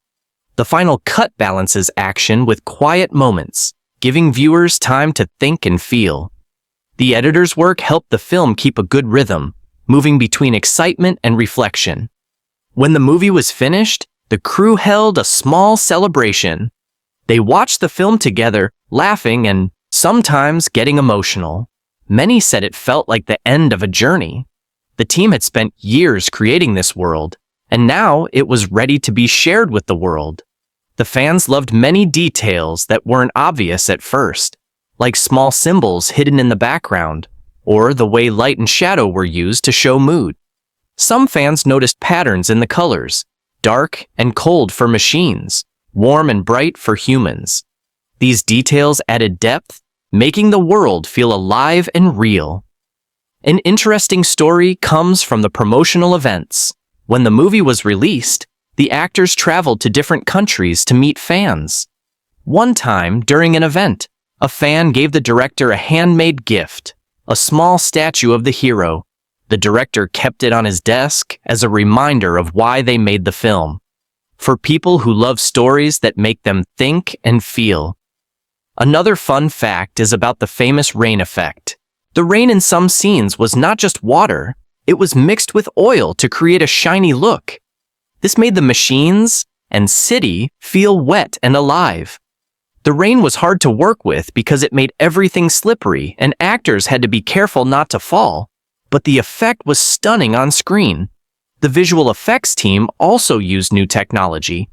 [SPEAKER 1] The final cut balances action with quiet moments, giving viewers time to think and feel. The editor's work helped the film keep a good rhythm, moving between excitement and reflection. When the movie was finished, the crew held a small celebration. They watched the film together, laughing and sometimes getting emotional. Many said it felt like the end of a journey. The team had spent years creating this world, and now it was ready to be shared with the world. The fans loved many details that weren't obvious at first, like small symbols hidden in the background, or the way light and shadow were used to show mood. Some fans noticed patterns in the colors, dark and cold for machines, warm and bright for humans. These details added depth, making the world feel alive and real. An interesting story comes from the promotional events. When the movie was released, the actors traveled to different countries to meet fans. One time, during an event, a fan gave the director a handmade gift, a small statue of the hero. The director kept it on his desk as a reminder of why they made the film. For people who love stories that make them think and feel. Another fun fact is about the famous rain effect. The rain in some scenes was not just water, it was mixed with oil to create a shiny look. This made the machines and city feel wet and alive. The rain was hard to work with because it made everything slippery and actors had to be careful not to fall, but the effect was stunning on screen. The visual effects team also used new technology.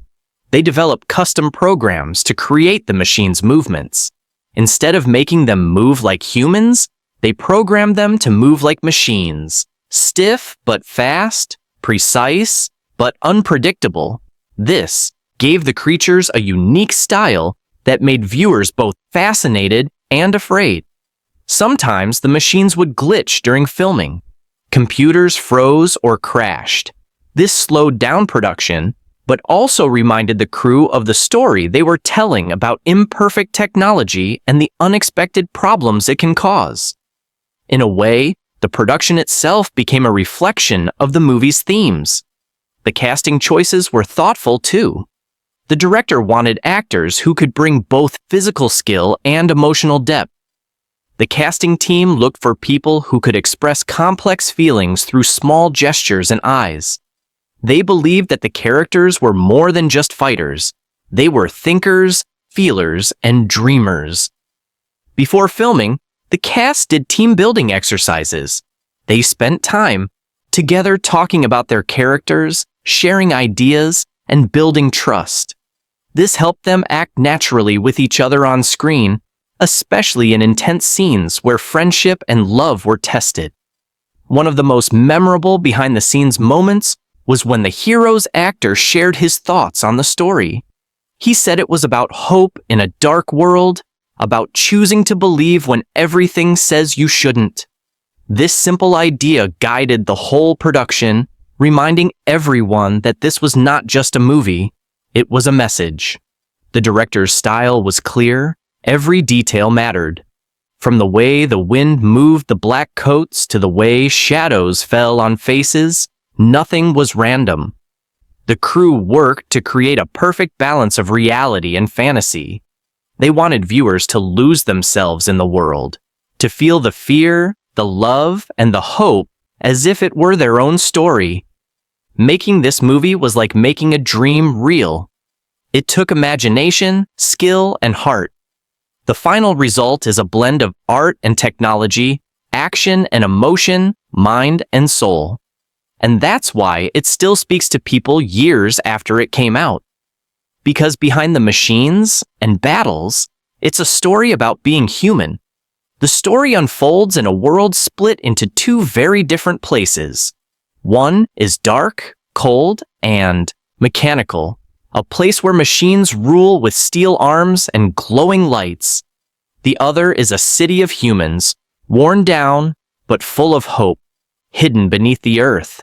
[SPEAKER 1] They developed custom programs to create the machine's movements. Instead of making them move like humans, they programmed them to move like machines. Stiff but fast, precise but unpredictable. This gave the creatures a unique style that made viewers both fascinated and afraid. Sometimes the machines would glitch during filming. Computers froze or crashed. This slowed down production, but also reminded the crew of the story they were telling about imperfect technology and the unexpected problems it can cause. In a way, the production itself became a reflection of the movie's themes. The casting choices were thoughtful too. The director wanted actors who could bring both physical skill and emotional depth. The casting team looked for people who could express complex feelings through small gestures and eyes. They believed that the characters were more than just fighters. They were thinkers, feelers, and dreamers. Before filming, the cast did team-building exercises. They spent time together talking about their characters, sharing ideas, and building trust. This helped them act naturally with each other on screen, especially in intense scenes where friendship and love were tested. One of the most memorable behind-the-scenes moments was when the hero's actor shared his thoughts on the story. He said it was about hope in a dark world, about choosing to believe when everything says you shouldn't. This simple idea guided the whole production, reminding everyone that this was not just a movie, it was a message. The director's style was clear, every detail mattered. From the way the wind moved the black coats to the way shadows fell on faces, nothing was random. The crew worked to create a perfect balance of reality and fantasy. They wanted viewers to lose themselves in the world, to feel the fear, the love, and the hope as if it were their own story. Making this movie was like making a dream real. It took imagination, skill, and heart. The final result is a blend of art and technology, action and emotion, mind and soul. And that's why it still speaks to people years after it came out. Because behind the machines and battles, it's a story about being human. The story unfolds in a world split into two very different places. One is dark, cold, and mechanical, a place where machines rule with steel arms and glowing lights. The other is a city of humans, worn down, but full of hope, hidden beneath the earth.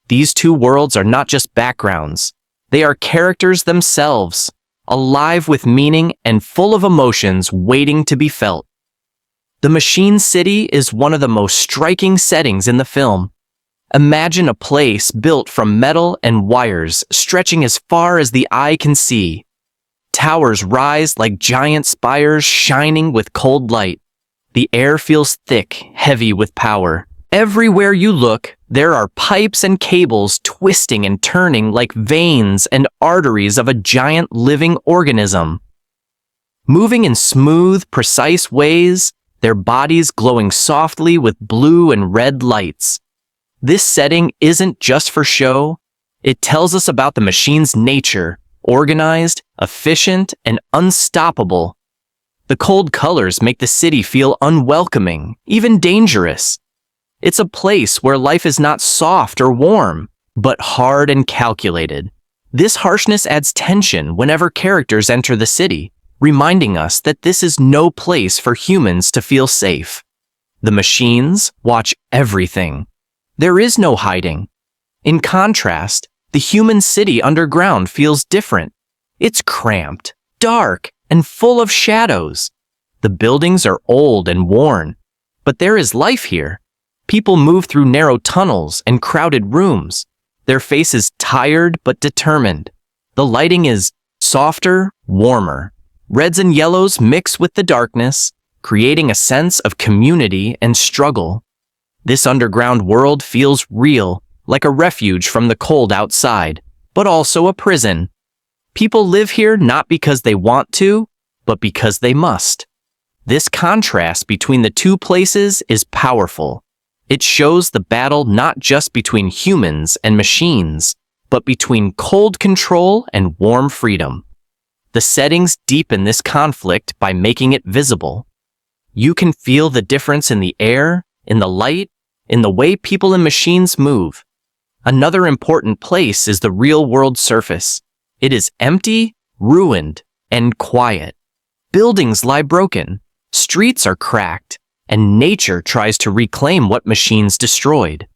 [SPEAKER 1] These two worlds are not just backgrounds. They are characters themselves, alive with meaning and full of emotions waiting to be felt. The Machine City is one of the most striking settings in the film. Imagine a place built from metal and wires stretching as far as the eye can see. Towers rise like giant spires shining with cold light. The air feels thick, heavy with power. Everywhere you look, there are pipes and cables twisting and turning like veins and arteries of a giant living organism. Moving in smooth, precise ways, their bodies glowing softly with blue and red lights. This setting isn't just for show. It tells us about the machine's nature, organized, efficient, and unstoppable. The cold colors make the city feel unwelcoming, even dangerous. It's a place where life is not soft or warm, but hard and calculated. This harshness adds tension whenever characters enter the city, reminding us that this is no place for humans to feel safe. The machines watch everything. There is no hiding. In contrast, the human city underground feels different. It's cramped, dark, and full of shadows. The buildings are old and worn, but there is life here. People move through narrow tunnels and crowded rooms, their faces tired but determined. The lighting is softer, warmer. Reds and yellows mix with the darkness, creating a sense of community and struggle. This underground world feels real, like a refuge from the cold outside, but also a prison. People live here not because they want to, but because they must. This contrast between the two places is powerful. It shows the battle not just between humans and machines, but between cold control and warm freedom. The settings deepen this conflict by making it visible. You can feel the difference in the air, in the light, in the way people and machines move. Another important place is the real-world surface. It is empty, ruined, and quiet. Buildings lie broken, streets are cracked, and nature tries to reclaim what machines destroyed.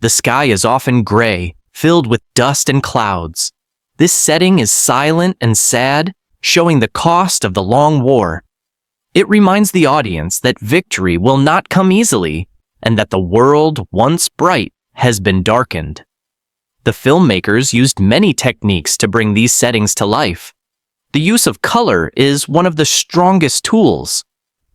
[SPEAKER 1] The sky is often gray, filled with dust and clouds. This setting is silent and sad, showing the cost of the long war. It reminds the audience that victory will not come easily, and that the world, once bright, has been darkened. The filmmakers used many techniques to bring these settings to life. The use of color is one of the strongest tools.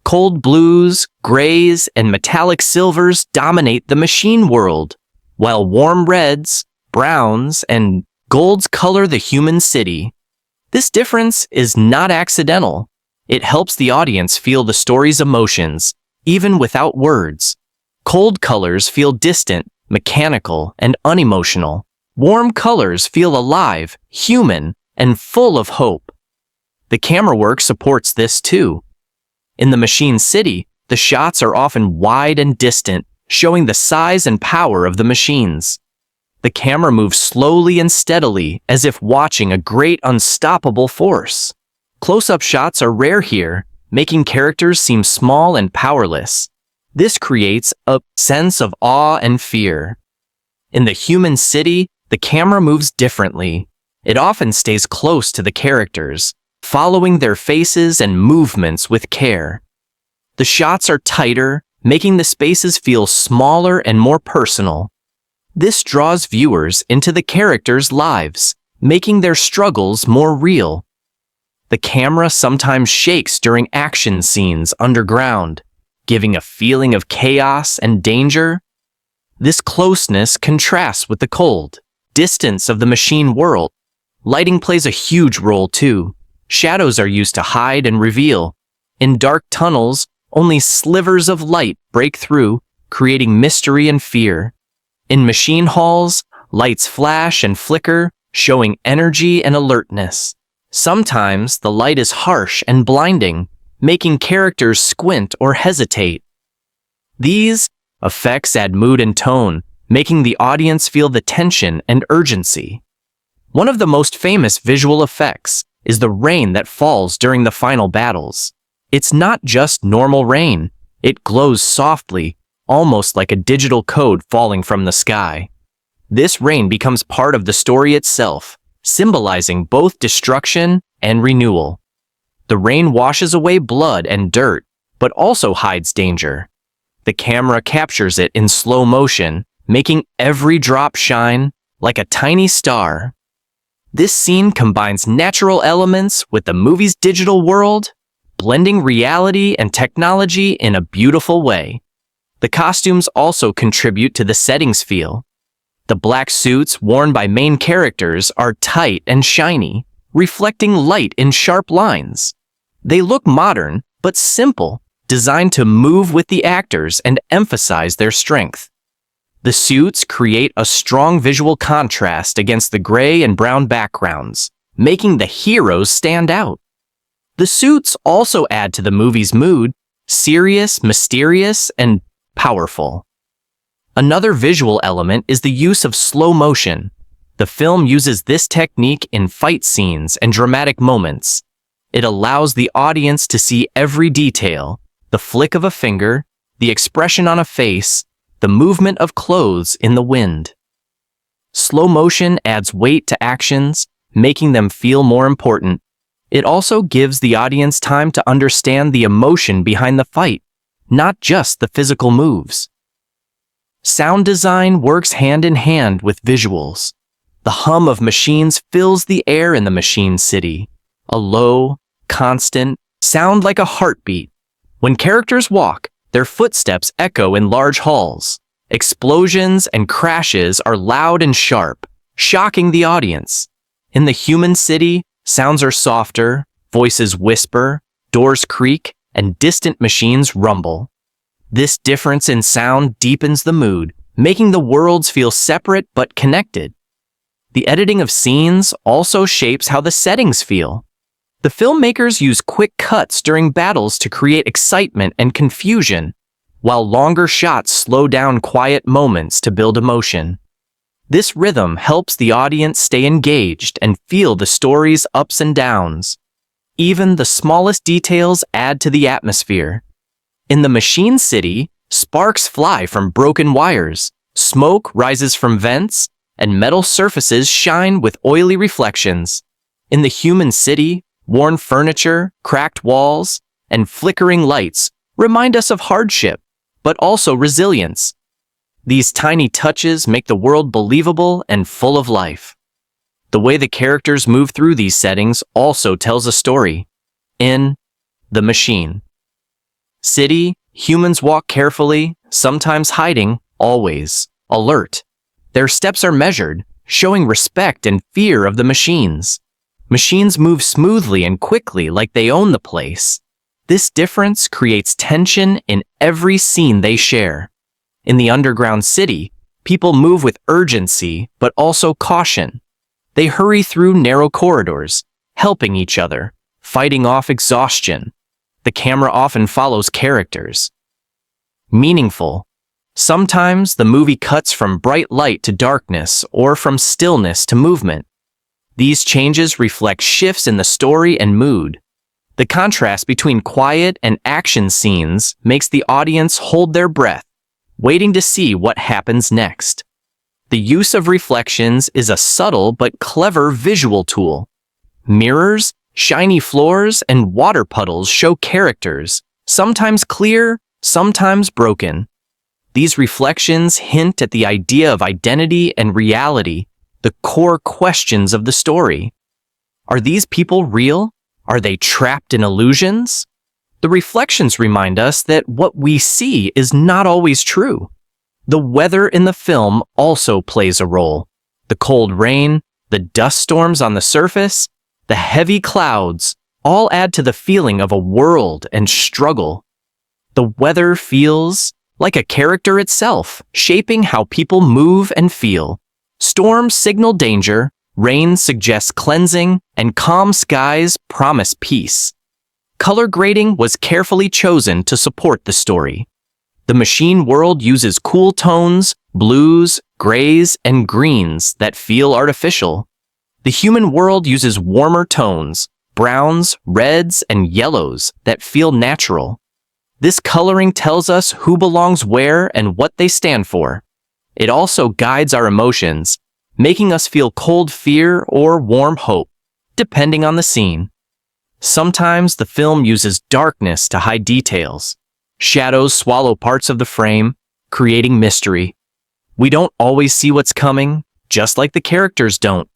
[SPEAKER 1] Cold blues, grays, and metallic silvers dominate the machine world, while warm reds, browns, and golds color the human city. This difference is not accidental. It helps the audience feel the story's emotions, even without words. Cold colors feel distant, mechanical, and unemotional. Warm colors feel alive, human, and full of hope. The camera work supports this too. In the machine city, the shots are often wide and distant, showing the size and power of the machines. The camera moves slowly and steadily, as if watching a great unstoppable force. Close-up shots are rare here, making characters seem small and powerless. This creates a sense of awe and fear. In the human city, the camera moves differently. It often stays close to the characters, following their faces and movements with care. The shots are tighter, making the spaces feel smaller and more personal. This draws viewers into the characters' lives, making their struggles more real. The camera sometimes shakes during action scenes underground, giving a feeling of chaos and danger. This closeness contrasts with the cold distance of the machine world. Lighting plays a huge role too. Shadows are used to hide and reveal. In dark tunnels, only slivers of light break through, creating mystery and fear. In machine halls, lights flash and flicker, showing energy and alertness. Sometimes the light is harsh and blinding, making characters squint or hesitate. These effects add mood and tone, making the audience feel the tension and urgency. One of the most famous visual effects is the rain that falls during the final battles. It's not just normal rain. It glows softly, almost like a digital code falling from the sky. This rain becomes part of the story itself, symbolizing both destruction and renewal. The rain washes away blood and dirt, but also hides danger. The camera captures it in slow motion, making every drop shine like a tiny star. This scene combines natural elements with the movie's digital world, blending reality and technology in a beautiful way. The costumes also contribute to the setting's feel. The black suits worn by main characters are tight and shiny, reflecting light in sharp lines. They look modern, but simple, designed to move with the actors and emphasize their strength. The suits create a strong visual contrast against the gray and brown backgrounds, making the heroes stand out. The suits also add to the movie's mood, serious, mysterious, and powerful. Another visual element is the use of slow motion. The film uses this technique in fight scenes and dramatic moments. It allows the audience to see every detail, the flick of a finger, the expression on a face, the movement of clothes in the wind. Slow motion adds weight to actions, making them feel more important. It also gives the audience time to understand the emotion behind the fight, not just the physical moves. Sound design works hand in hand with visuals. The hum of machines fills the air in the machine city, a low, constant sound like a heartbeat. When characters walk, their footsteps echo in large halls. Explosions and crashes are loud and sharp, shocking the audience. In the human city, sounds are softer, voices whisper, doors creak, and distant machines rumble. This difference in sound deepens the mood, making the worlds feel separate but connected. The editing of scenes also shapes how the settings feel. The filmmakers use quick cuts during battles to create excitement and confusion, while longer shots slow down quiet moments to build emotion. This rhythm helps the audience stay engaged and feel the story's ups and downs. Even the smallest details add to the atmosphere. In the machine city, sparks fly from broken wires, smoke rises from vents, and metal surfaces shine with oily reflections. In the human city, worn furniture, cracked walls, and flickering lights remind us of hardship, but also resilience. These tiny touches make the world believable and full of life. The way the characters move through these settings also tells a story. In The Machine City, humans walk carefully, sometimes hiding, always alert. Their steps are measured, showing respect and fear of the machines. Machines move smoothly and quickly like they own the place. This difference creates tension in every scene they share. In the underground city, people move with urgency but also caution. They hurry through narrow corridors, helping each other, fighting off exhaustion. The camera often follows characters. Meaningful. Sometimes the movie cuts from bright light to darkness or from stillness to movement. These changes reflect shifts in the story and mood. The contrast between quiet and action scenes makes the audience hold their breath, waiting to see what happens next. The use of reflections is a subtle but clever visual tool. Mirrors, shiny floors, and water puddles show characters, sometimes clear, sometimes broken. These reflections hint at the idea of identity and reality, the core questions of the story. Are these people real? Are they trapped in illusions? The reflections remind us that what we see is not always true. The weather in the film also plays a role. The cold rain, the dust storms on the surface, the heavy clouds all add to the feeling of a world and struggle. The weather feels like a character itself, shaping how people move and feel. Storms signal danger, rain suggests cleansing, and calm skies promise peace. Color grading was carefully chosen to support the story. The machine world uses cool tones, blues, grays, and greens that feel artificial. The human world uses warmer tones, browns, reds, and yellows that feel natural. This coloring tells us who belongs where and what they stand for. It also guides our emotions, making us feel cold fear or warm hope, depending on the scene. Sometimes the film uses darkness to hide details. Shadows swallow parts of the frame, creating mystery. We don't always see what's coming, just like the characters don't.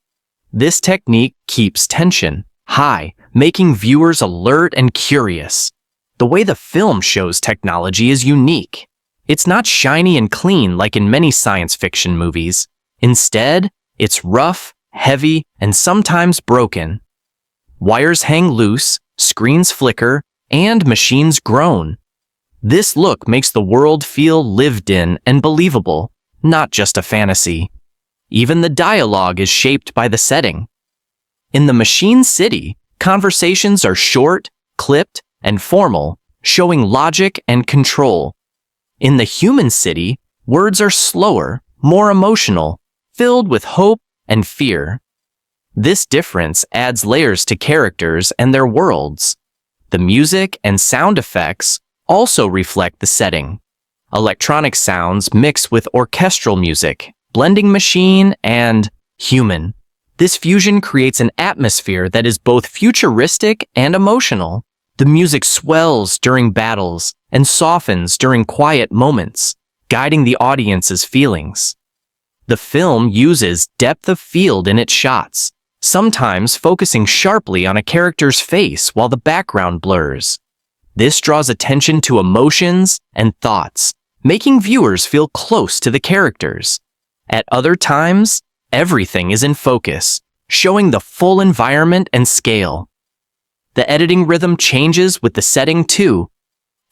[SPEAKER 1] This technique keeps tension high, making viewers alert and curious. The way the film shows technology is unique. It's not shiny and clean like in many science fiction movies. Instead, it's rough, heavy, and sometimes broken. Wires hang loose, screens flicker, and machines groan. This look makes the world feel lived in and believable, not just a fantasy. Even the dialogue is shaped by the setting. In the Machine City, conversations are short, clipped, and formal, showing logic and control. In the Human City, words are slower, more emotional, filled with hope and fear. This difference adds layers to characters and their worlds. The music and sound effects also reflect the setting. Electronic sounds mix with orchestral music, blending machine and human. This fusion creates an atmosphere that is both futuristic and emotional. The music swells during battles and softens during quiet moments, guiding the audience's feelings. The film uses depth of field in its shots, sometimes focusing sharply on a character's face while the background blurs. This draws attention to emotions and thoughts, making viewers feel close to the characters. At other times, everything is in focus, showing the full environment and scale. The editing rhythm changes with the setting too.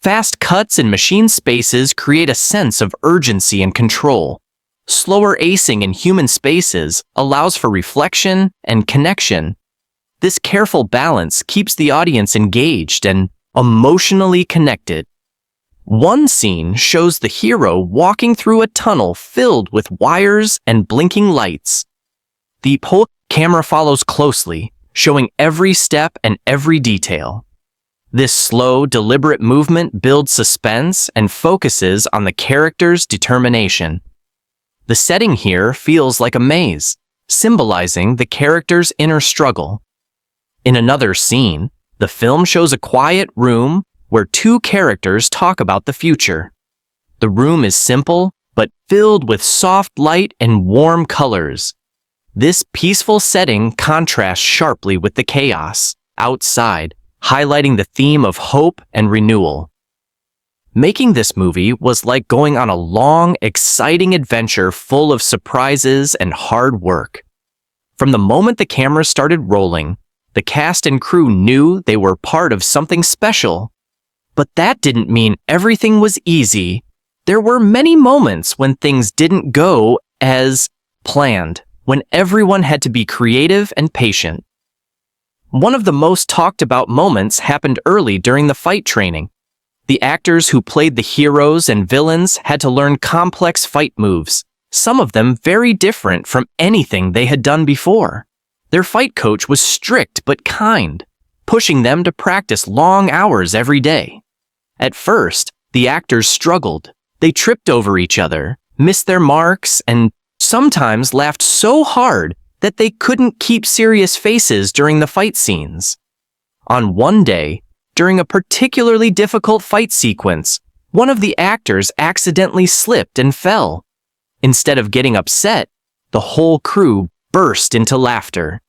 [SPEAKER 1] Fast cuts in machine spaces create a sense of urgency and control. Slower acing in human spaces allows for reflection and connection. This careful balance keeps the audience engaged and emotionally connected. One scene shows the hero walking through a tunnel filled with wires and blinking lights. The camera follows closely, showing every step and every detail. This slow, deliberate movement builds suspense and focuses on the character's determination. The setting here feels like a maze, symbolizing the character's inner struggle. In another scene, the film shows a quiet room where two characters talk about the future. The room is simple, but filled with soft light and warm colors. This peaceful setting contrasts sharply with the chaos outside, highlighting the theme of hope and renewal. Making this movie was like going on a long, exciting adventure full of surprises and hard work. From the moment the camera started rolling, the cast and crew knew they were part of something special. But that didn't mean everything was easy. There were many moments when things didn't go as planned, when everyone had to be creative and patient. One of the most talked about moments happened early during the fight training. The actors who played the heroes and villains had to learn complex fight moves, some of them very different from anything they had done before. Their fight coach was strict but kind, pushing them to practice long hours every day. At first, the actors struggled. They tripped over each other, missed their marks, and sometimes laughed so hard that they couldn't keep serious faces during the fight scenes. On one day, during a particularly difficult fight sequence, one of the actors accidentally slipped and fell. Instead of getting upset, the whole crew burst into laughter.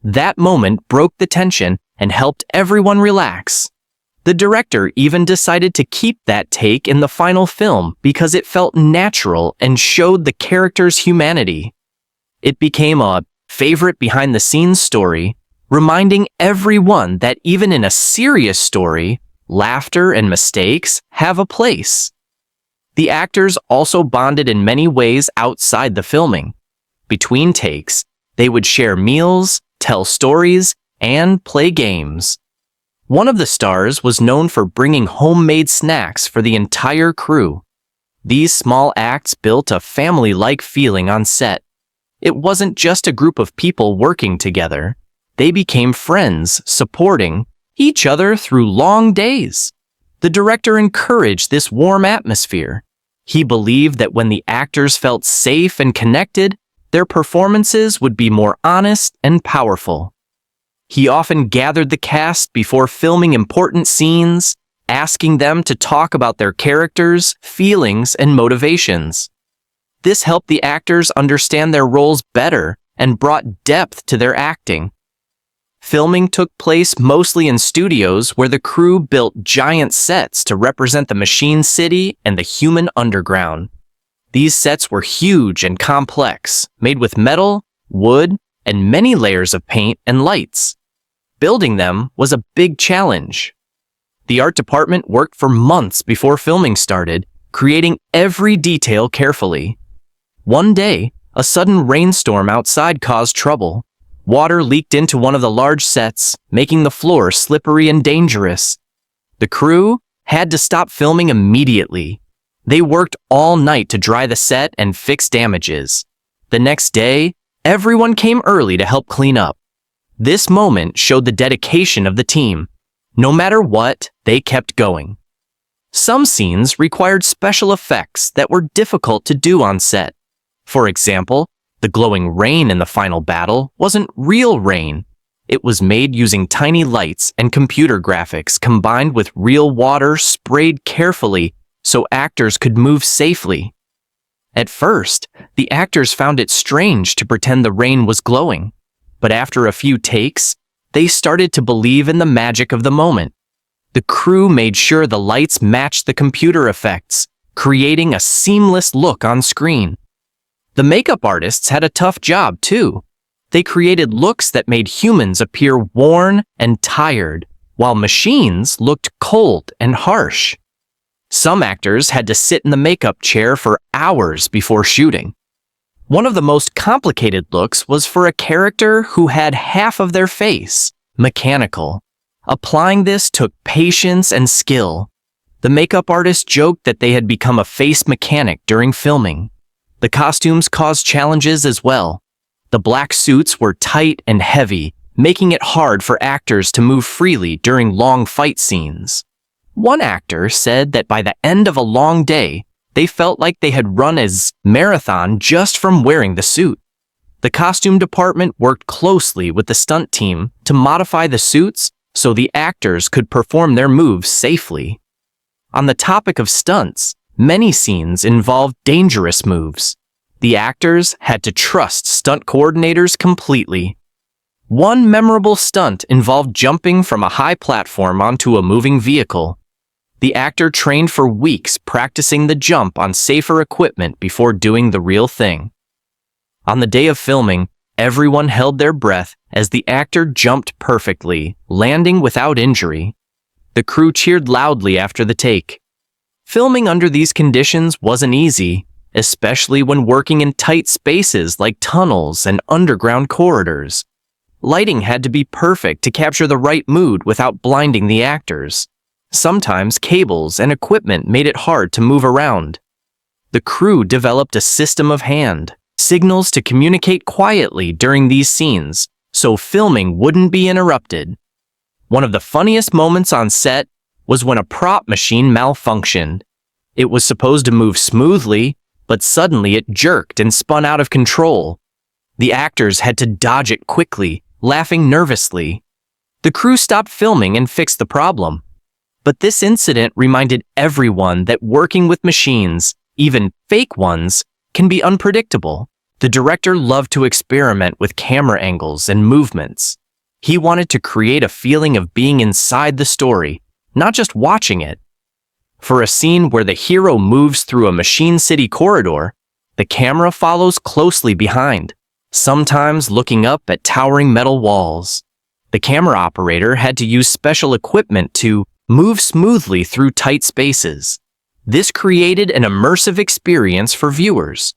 [SPEAKER 1] That moment broke the tension and helped everyone relax. The director even decided to keep that take in the final film because it felt natural and showed the character's humanity. It became a favorite behind-the-scenes story, reminding everyone that even in a serious story, laughter and mistakes have a place. The actors also bonded in many ways outside the filming. Between takes, they would share meals, tell stories, and play games. One of the stars was known for bringing homemade snacks for the entire crew. These small acts built a family-like feeling on set. It wasn't just a group of people working together. They became friends, supporting each other through long days. The director encouraged this warm atmosphere. He believed that when the actors felt safe and connected, their performances would be more honest and powerful. He often gathered the cast before filming important scenes, asking them to talk about their characters, feelings, and motivations. This helped the actors understand their roles better and brought depth to their acting. Filming took place mostly in studios where the crew built giant sets to represent the machine city and the human underground. These sets were huge and complex, made with metal, wood, and many layers of paint and lights. Building them was a big challenge. The art department worked for months before filming started, creating every detail carefully. One day, a sudden rainstorm outside caused trouble. Water leaked into one of the large sets, making the floor slippery and dangerous. The crew had to stop filming immediately. They worked all night to dry the set and fix damages. The next day, everyone came early to help clean up. This moment showed the dedication of the team. No matter what, they kept going. Some scenes required special effects that were difficult to do on set. For example, the glowing rain in the final battle wasn't real rain. It was made using tiny lights and computer graphics combined with real water sprayed carefully so actors could move safely. At first, the actors found it strange to pretend the rain was glowing, but after a few takes, they started to believe in the magic of the moment. The crew made sure the lights matched the computer effects, creating a seamless look on screen. The makeup artists had a tough job, too. They created looks that made humans appear worn and tired, while machines looked cold and harsh. Some actors had to sit in the makeup chair for hours before shooting. One of the most complicated looks was for a character who had half of their face mechanical. Applying this took patience and skill. The makeup artist joked that they had become a face mechanic during filming. The costumes caused challenges as well. The black suits were tight and heavy, making it hard for actors to move freely during long fight scenes. One actor said that by the end of a long day, they felt like they had run a marathon just from wearing the suit. The costume department worked closely with the stunt team to modify the suits so the actors could perform their moves safely. On the topic of stunts, many scenes involved dangerous moves. The actors had to trust stunt coordinators completely. One memorable stunt involved jumping from a high platform onto a moving vehicle. The actor trained for weeks practicing the jump on safer equipment before doing the real thing. On the day of filming, everyone held their breath as the actor jumped perfectly, landing without injury. The crew cheered loudly after the take. Filming under these conditions wasn't easy, especially when working in tight spaces like tunnels and underground corridors. Lighting had to be perfect to capture the right mood without blinding the actors. Sometimes cables and equipment made it hard to move around. The crew developed a system of hand signals to communicate quietly during these scenes, so filming wouldn't be interrupted. One of the funniest moments on set was when a prop machine malfunctioned. It was supposed to move smoothly, but suddenly it jerked and spun out of control. The actors had to dodge it quickly, laughing nervously. The crew stopped filming and fixed the problem. But this incident reminded everyone that working with machines, even fake ones, can be unpredictable. The director loved to experiment with camera angles and movements. He wanted to create a feeling of being inside the story, not just watching it. For a scene where the hero moves through a machine city corridor, the camera follows closely behind, sometimes looking up at towering metal walls. The camera operator had to use special equipment to move smoothly through tight spaces. This created an immersive experience for viewers.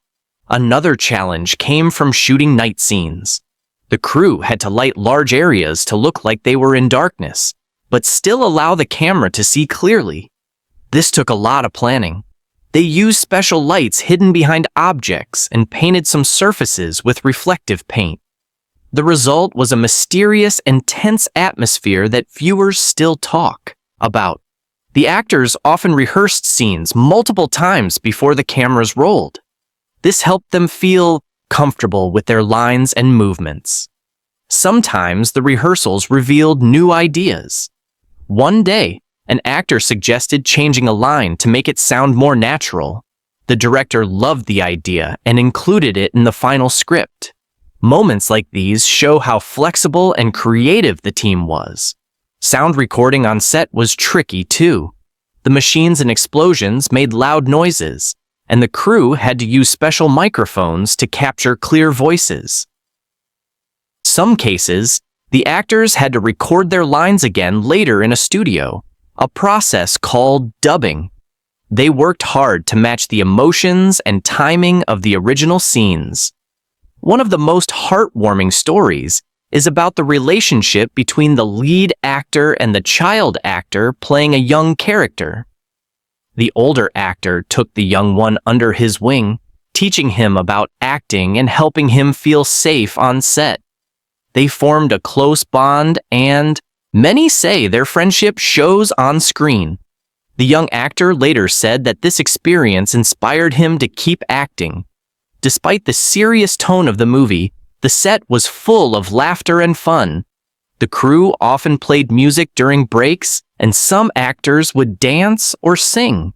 [SPEAKER 1] Another challenge came from shooting night scenes. The crew had to light large areas to look like they were in darkness, but still allow the camera to see clearly. This took a lot of planning. They used special lights hidden behind objects and painted some surfaces with reflective paint. The result was a mysterious and tense atmosphere that viewers still talk about. The actors often rehearsed scenes multiple times before the cameras rolled. This helped them feel comfortable with their lines and movements. Sometimes the rehearsals revealed new ideas. One day, an actor suggested changing a line to make it sound more natural. The director loved the idea and included it in the final script. Moments like these show how flexible and creative the team was. Sound recording on set was tricky too. The machines and explosions made loud noises, and the crew had to use special microphones to capture clear voices. Some cases, the actors had to record their lines again later in a studio, a process called dubbing. They worked hard to match the emotions and timing of the original scenes. One of the most heartwarming stories is about the relationship between the lead actor and the child actor playing a young character. The older actor took the young one under his wing, teaching him about acting and helping him feel safe on set. They formed a close bond, and many say their friendship shows on screen. The young actor later said that this experience inspired him to keep acting. Despite the serious tone of the movie, the set was full of laughter and fun. The crew often played music during breaks, and some actors would dance or sing.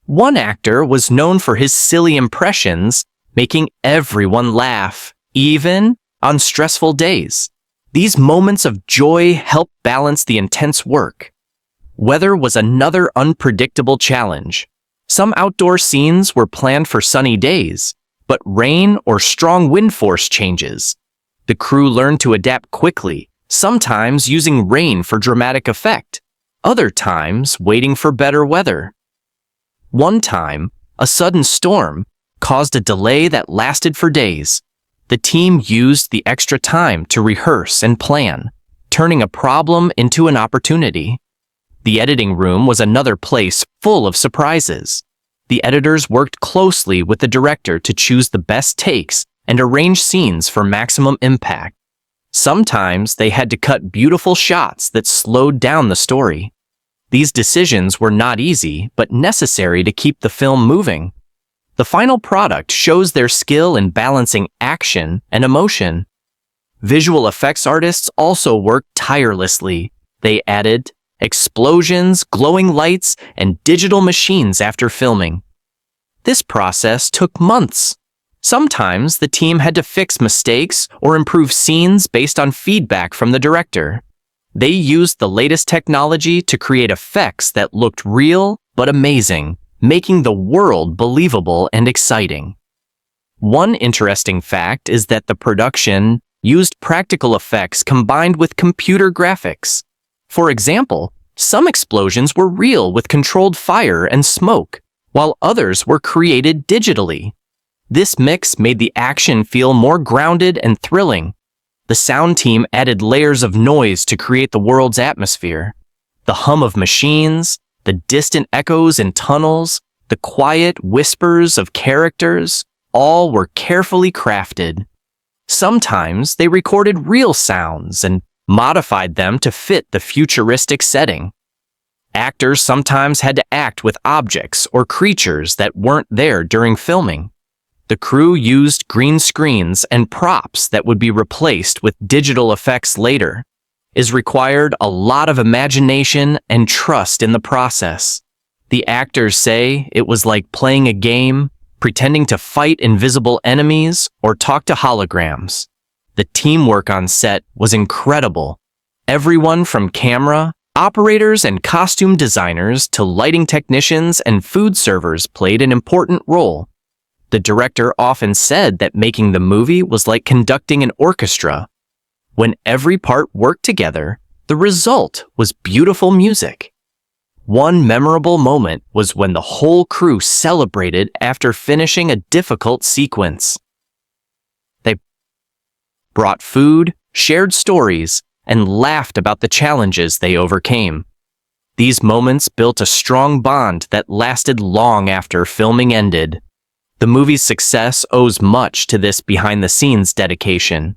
[SPEAKER 1] One actor was known for his silly impressions, making everyone laugh, even on stressful days. These moments of joy helped balance the intense work. Weather was another unpredictable challenge. Some outdoor scenes were planned for sunny days, but rain or strong wind force changes. The crew learned to adapt quickly, sometimes using rain for dramatic effect, other times waiting for better weather. One time, a sudden storm caused a delay that lasted for days. The team used the extra time to rehearse and plan, turning a problem into an opportunity. The editing room was another place full of surprises. The editors worked closely with the director to choose the best takes and arrange scenes for maximum impact. Sometimes they had to cut beautiful shots that slowed down the story. These decisions were not easy, but necessary to keep the film moving. The final product shows their skill in balancing action and emotion. Visual effects artists also worked tirelessly. They added explosions, glowing lights, and digital machines after filming. This process took months. Sometimes the team had to fix mistakes or improve scenes based on feedback from the director. They used the latest technology to create effects that looked real but amazing, making the world believable and exciting. One interesting fact is that the production used practical effects combined with computer graphics. For example, some explosions were real with controlled fire and smoke, while others were created digitally. This mix made the action feel more grounded and thrilling. The sound team added layers of noise to create the world's atmosphere. The hum of machines, the distant echoes in tunnels, the quiet whispers of characters, all were carefully crafted. Sometimes they recorded real sounds and modified them to fit the futuristic setting. Actors sometimes had to act with objects or creatures that weren't there during filming. The crew used green screens and props that would be replaced with digital effects later. It required a lot of imagination and trust in the process. The actors say it was like playing a game, pretending to fight invisible enemies or talk to holograms. The teamwork on set was incredible. Everyone from camera, operators and costume designers to lighting technicians and food servers played an important role. The director often said that making the movie was like conducting an orchestra. When every part worked together, the result was beautiful music. One memorable moment was when the whole crew celebrated after finishing a difficult sequence. They brought food, shared stories, and laughed about the challenges they overcame. These moments built a strong bond that lasted long after filming ended. The movie's success owes much to this behind-the-scenes dedication.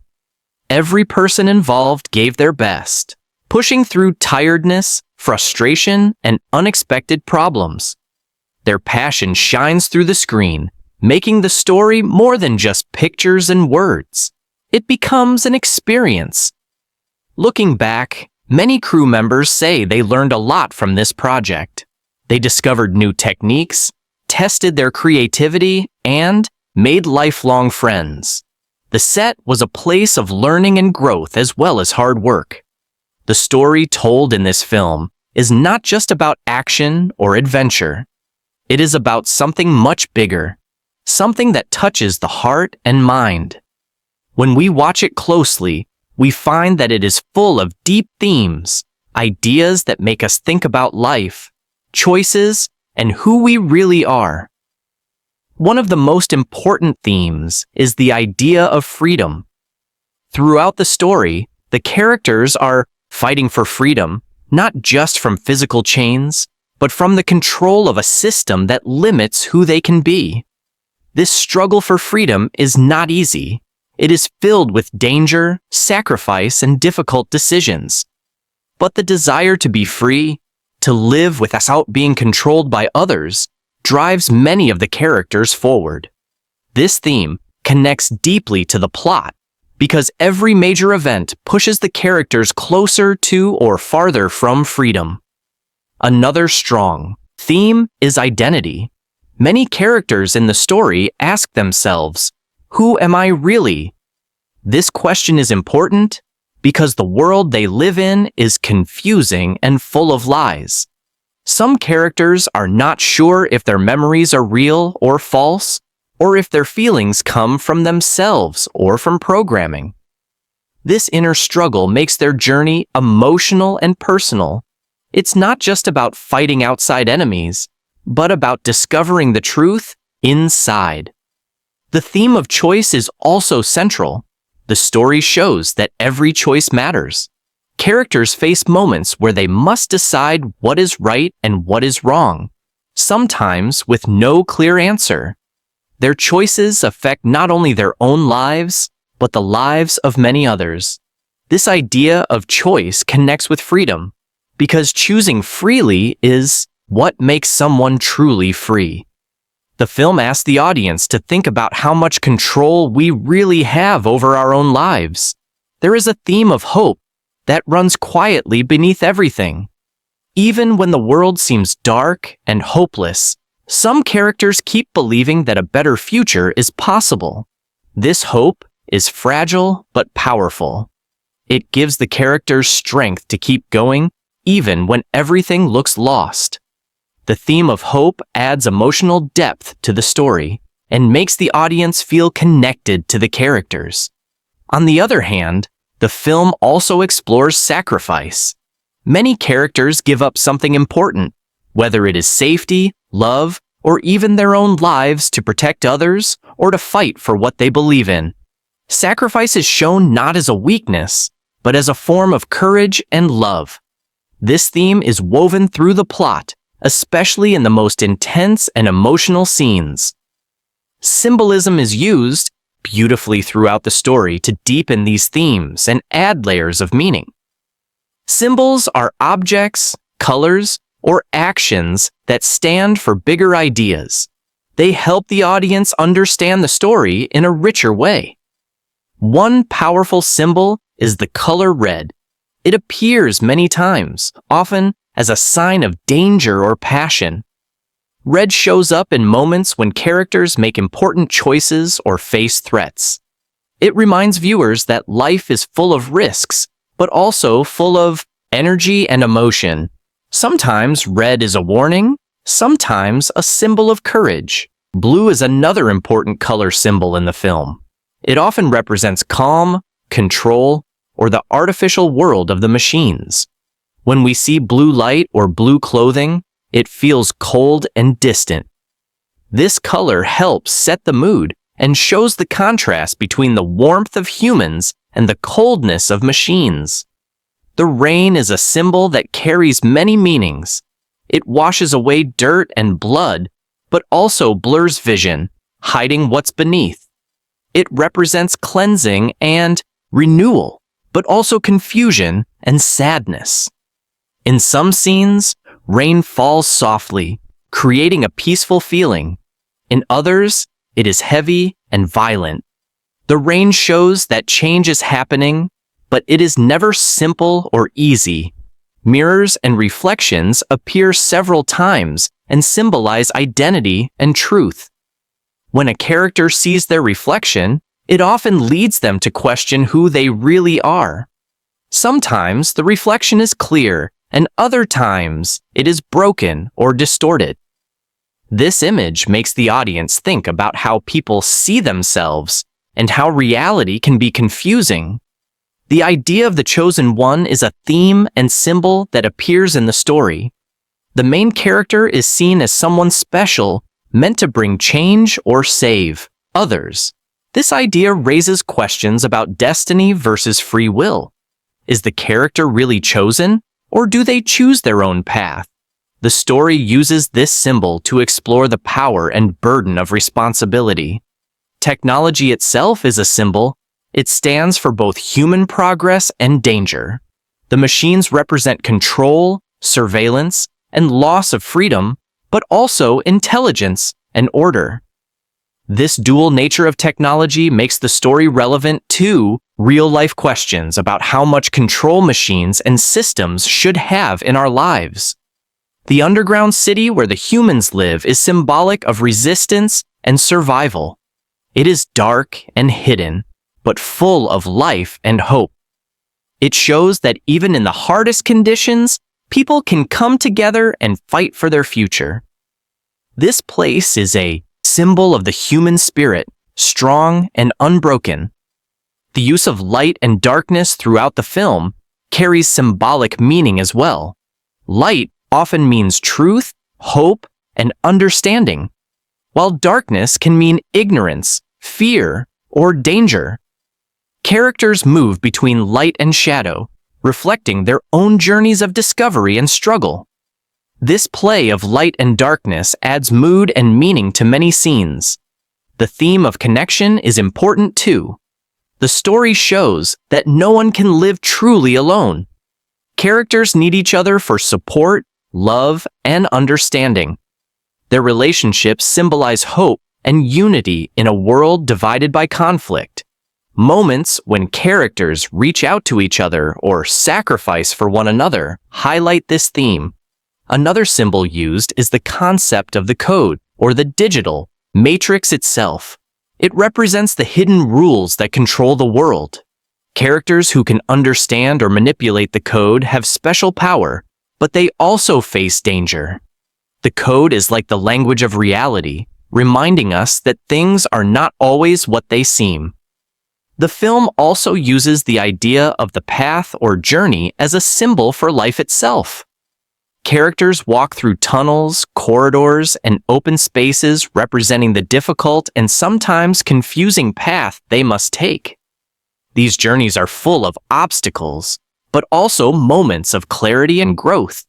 [SPEAKER 1] Every person involved gave their best, pushing through tiredness, frustration, and unexpected problems. Their passion shines through the screen, making the story more than just pictures and words. It becomes an experience. Looking back, many crew members say they learned a lot from this project. They discovered new techniques, tested their creativity, and made lifelong friends. The set was a place of learning and growth as well as hard work. The story told in this film is not just about action or adventure. It is about something much bigger, something that touches the heart and mind. When we watch it closely, we find that it is full of deep themes, ideas that make us think about life, choices, and who we really are. One of the most important themes is the idea of freedom. Throughout the story, the characters are fighting for freedom, not just from physical chains, but from the control of a system that limits who they can be. This struggle for freedom is not easy. It is filled with danger, sacrifice, and difficult decisions. But the desire to be free, to live without being controlled by others, drives many of the characters forward. This theme connects deeply to the plot because every major event pushes the characters closer to or farther from freedom. Another strong theme is identity. Many characters in the story ask themselves, "Who am I really?" This question is important because the world they live in is confusing and full of lies. Some characters are not sure if their memories are real or false, or if their feelings come from themselves or from programming. This inner struggle makes their journey emotional and personal. It's not just about fighting outside enemies, but about discovering the truth inside. The theme of choice is also central. The story shows that every choice matters. Characters face moments where they must decide what is right and what is wrong, sometimes with no clear answer. Their choices affect not only their own lives, but the lives of many others. This idea of choice connects with freedom, because choosing freely is what makes someone truly free. The film asks the audience to think about how much control we really have over our own lives. There is a theme of hope that runs quietly beneath everything. Even when the world seems dark and hopeless, some characters keep believing that a better future is possible. This hope is fragile but powerful. It gives the characters strength to keep going, even when everything looks lost. The theme of hope adds emotional depth to the story and makes the audience feel connected to the characters. On the other hand, the film also explores sacrifice. Many characters give up something important, whether it is safety, love, or even their own lives to protect others or to fight for what they believe in. Sacrifice is shown not as a weakness, but as a form of courage and love. This theme is woven through the plot, especially in the most intense and emotional scenes. Symbolism is used beautifully throughout the story to deepen these themes and add layers of meaning. Symbols are objects, colors, or actions that stand for bigger ideas. They help the audience understand the story in a richer way. One powerful symbol is the color red. It appears many times, often as a sign of danger or passion. Red shows up in moments when characters make important choices or face threats. It reminds viewers that life is full of risks, but also full of energy and emotion. Sometimes red is a warning, sometimes a symbol of courage. Blue is another important color symbol in the film. It often represents calm, control, or the artificial world of the machines. When we see blue light or blue clothing, it feels cold and distant. This color helps set the mood and shows the contrast between the warmth of humans and the coldness of machines. The rain is a symbol that carries many meanings. It washes away dirt and blood, but also blurs vision, hiding what's beneath. It represents cleansing and renewal, but also confusion and sadness. In some scenes, rain falls softly, creating a peaceful feeling. In others, it is heavy and violent. The rain shows that change is happening, but it is never simple or easy. Mirrors and reflections appear several times and symbolize identity and truth. When a character sees their reflection, It often leads them to question who they really are. Sometimes the reflection is clear, and other times it is broken or distorted. This image makes the audience think about how people see themselves and how reality can be confusing. The idea of the chosen one is a theme and symbol that appears in the story. The main character is seen as someone special, meant to bring change or save others. This idea raises questions about destiny versus free will. Is the character really chosen, or do they choose their own path? The story uses this symbol to explore the power and burden of responsibility. Technology itself is a symbol. It stands for both human progress and danger. The machines represent control, surveillance, and loss of freedom, but also intelligence and order. This dual nature of technology makes the story relevant to real-life questions about how much control machines and systems should have in our lives. The underground city where the humans live is symbolic of resistance and survival. It is dark and hidden, but full of life and hope. It shows that even in the hardest conditions, people can come together and fight for their future. This place is a symbol of the human spirit, strong and unbroken. The use of light and darkness throughout the film carries symbolic meaning as well. Light often means truth, hope, and understanding, while darkness can mean ignorance, fear, or danger. Characters move between light and shadow, reflecting their own journeys of discovery and struggle. This play of light and darkness adds mood and meaning to many scenes. The theme of connection is important too. The story shows that no one can live truly alone. Characters need each other for support, love, and understanding. Their relationships symbolize hope and unity in a world divided by conflict. Moments when characters reach out to each other or sacrifice for one another highlight this theme. Another symbol used is the concept of the code, or the digital matrix itself. It represents the hidden rules that control the world. Characters who can understand or manipulate the code have special power, but they also face danger. The code is like the language of reality, reminding us that things are not always what they seem. The film also uses the idea of the path or journey as a symbol for life itself. Characters walk through tunnels, corridors, and open spaces representing the difficult and sometimes confusing path they must take. These journeys are full of obstacles, but also moments of clarity and growth.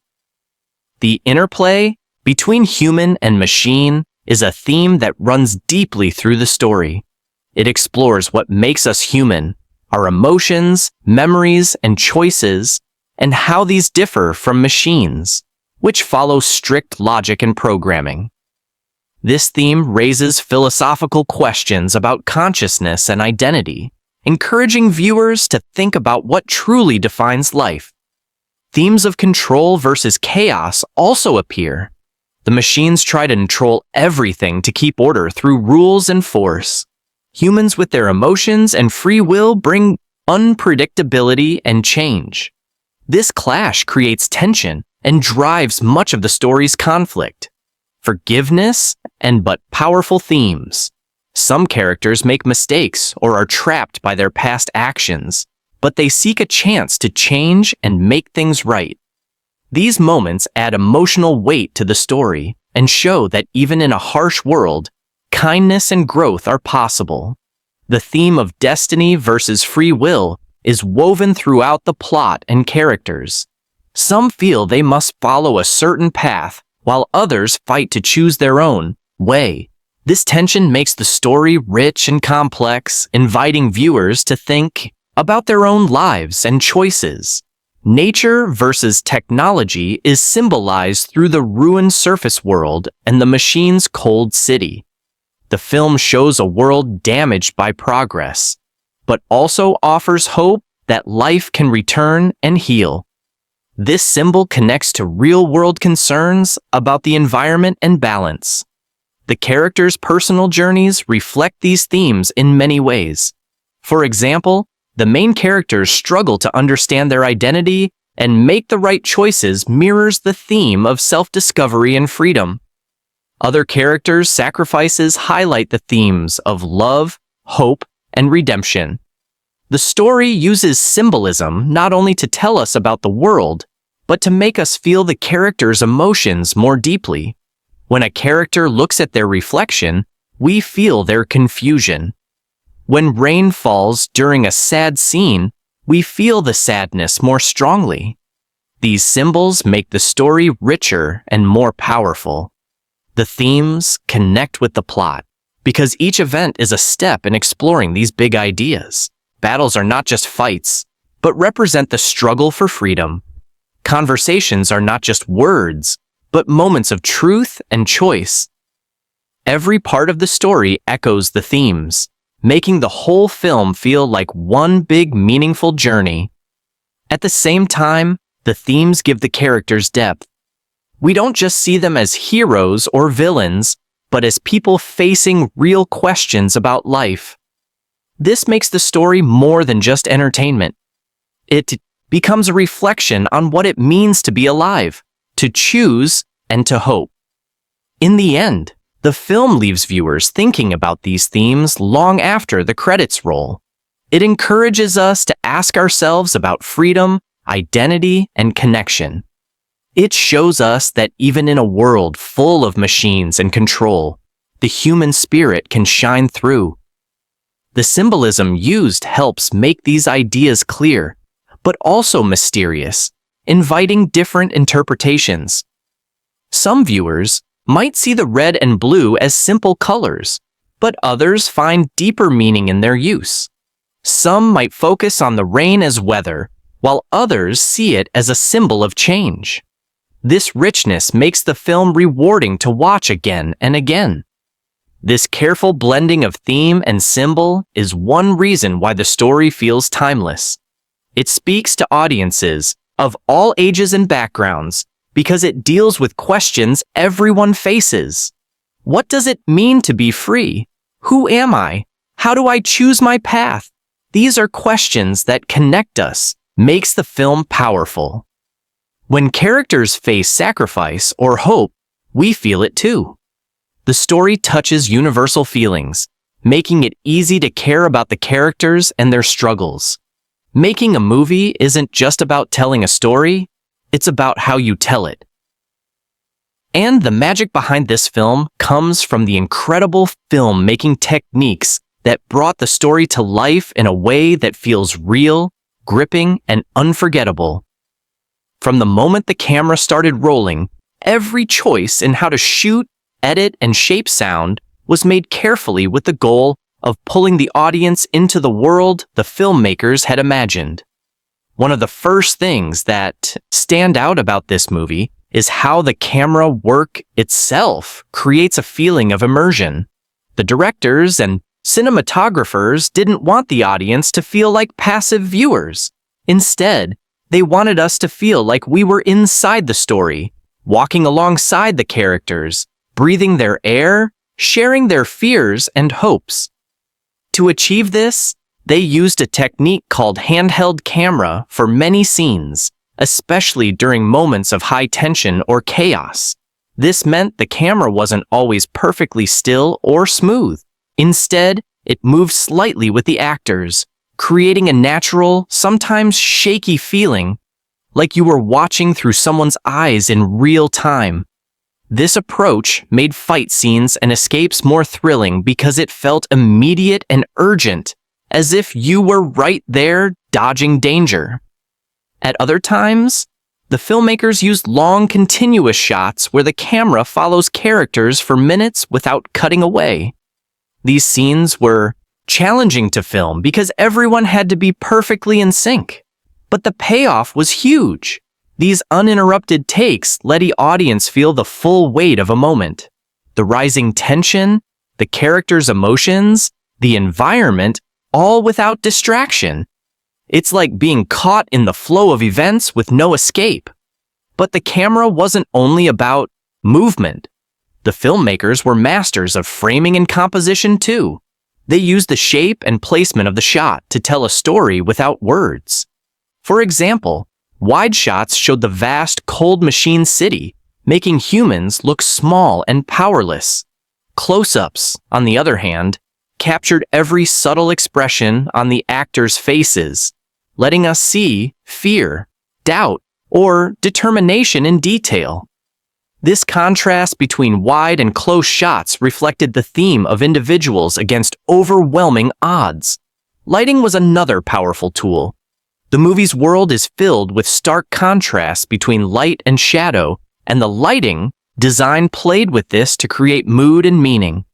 [SPEAKER 1] The interplay between human and machine is a theme that runs deeply through the story. It explores what makes us human, our emotions, memories, and choices, and how these differ from machines, which follow strict logic and programming. This theme raises philosophical questions about consciousness and identity, encouraging viewers to think about what truly defines life. Themes of control versus chaos also appear. The machines try to control everything to keep order through rules and force. Humans with their emotions and free will bring unpredictability and change. This clash creates tension and drives much of the story's conflict. Forgiveness but powerful themes. Some characters make mistakes or are trapped by their past actions, but they seek a chance to change and make things right. These moments add emotional weight to the story and show that even in a harsh world, kindness and growth are possible. The theme of destiny versus free will is woven throughout the plot and characters. Some feel they must follow a certain path, while others fight to choose their own way. This tension makes the story rich and complex, inviting viewers to think about their own lives and choices. Nature versus technology is symbolized through the ruined surface world and the machine's cold city. The film shows a world damaged by progress, but also offers hope that life can return and heal. This symbol connects to real-world concerns about the environment and balance. The characters' personal journeys reflect these themes in many ways. For example, the main characters struggle to understand their identity and make the right choices mirrors the theme of self-discovery and freedom. Other characters' sacrifices highlight the themes of love, hope, and redemption. The story uses symbolism not only to tell us about the world, but to make us feel the characters' emotions more deeply. When a character looks at their reflection, we feel their confusion. When rain falls during a sad scene, we feel the sadness more strongly. These symbols make the story richer and more powerful. The themes connect with the plot, because each event is a step in exploring these big ideas. Battles are not just fights, but represent the struggle for freedom. Conversations are not just words, but moments of truth and choice. Every part of the story echoes the themes, making the whole film feel like one big, meaningful journey. At the same time, the themes give the characters depth. We don't just see them as heroes or villains, but as people facing real questions about life. This makes the story more than just entertainment. It becomes a reflection on what it means to be alive, to choose, and to hope. In the end, the film leaves viewers thinking about these themes long after the credits roll. It encourages us to ask ourselves about freedom, identity, and connection. It shows us that even in a world full of machines and control, the human spirit can shine through. The symbolism used helps make these ideas clear, but also mysterious, inviting different interpretations. Some viewers might see the red and blue as simple colors, but others find deeper meaning in their use. Some might focus on the rain as weather, while others see it as a symbol of change. This richness makes the film rewarding to watch again and again. This careful blending of theme and symbol is one reason why the story feels timeless. It speaks to audiences of all ages and backgrounds because it deals with questions everyone faces. What does it mean to be free? Who am I? How do I choose my path? These are questions that connect us, makes the film powerful. When characters face sacrifice or hope, we feel it too. The story touches universal feelings, making it easy to care about the characters and their struggles. Making a movie isn't just about telling a story, it's about how you tell it. And the magic behind this film comes from the incredible filmmaking techniques that brought the story to life in a way that feels real, gripping, and unforgettable. From the moment the camera started rolling, every choice in how to shoot, edit, and shape sound was made carefully with the goal of pulling the audience into the world the filmmakers had imagined. One of the first things that stand out about this movie is how the camera work itself creates a feeling of immersion. The directors and cinematographers didn't want the audience to feel like passive viewers. Instead, they wanted us to feel like we were inside the story, walking alongside the characters, breathing their air, sharing their fears and hopes. To achieve this, they used a technique called handheld camera for many scenes, especially during moments of high tension or chaos. This meant the camera wasn't always perfectly still or smooth. Instead, it moved slightly with the actors, creating a natural, sometimes shaky feeling, like you were watching through someone's eyes in real time. This approach made fight scenes and escapes more thrilling because it felt immediate and urgent, as if you were right there dodging danger. At other times, the filmmakers used long, continuous shots where the camera follows characters for minutes without cutting away. These scenes were challenging to film because everyone had to be perfectly in sync. But the payoff was huge. These uninterrupted takes let the audience feel the full weight of a moment. The rising tension, the characters' emotions, the environment, all without distraction. It's like being caught in the flow of events with no escape. But the camera wasn't only about movement. The filmmakers were masters of framing and composition too. They used the shape and placement of the shot to tell a story without words. For example, wide shots showed the vast, cold machine city, making humans look small and powerless. Close-ups, on the other hand, captured every subtle expression on the actors' faces, letting us see fear, doubt, or determination in detail. This contrast between wide and close shots reflected the theme of individuals against overwhelming odds. Lighting was another powerful tool. The movie's world is filled with stark contrasts between light and shadow, and the lighting design played with this to create mood and meaning.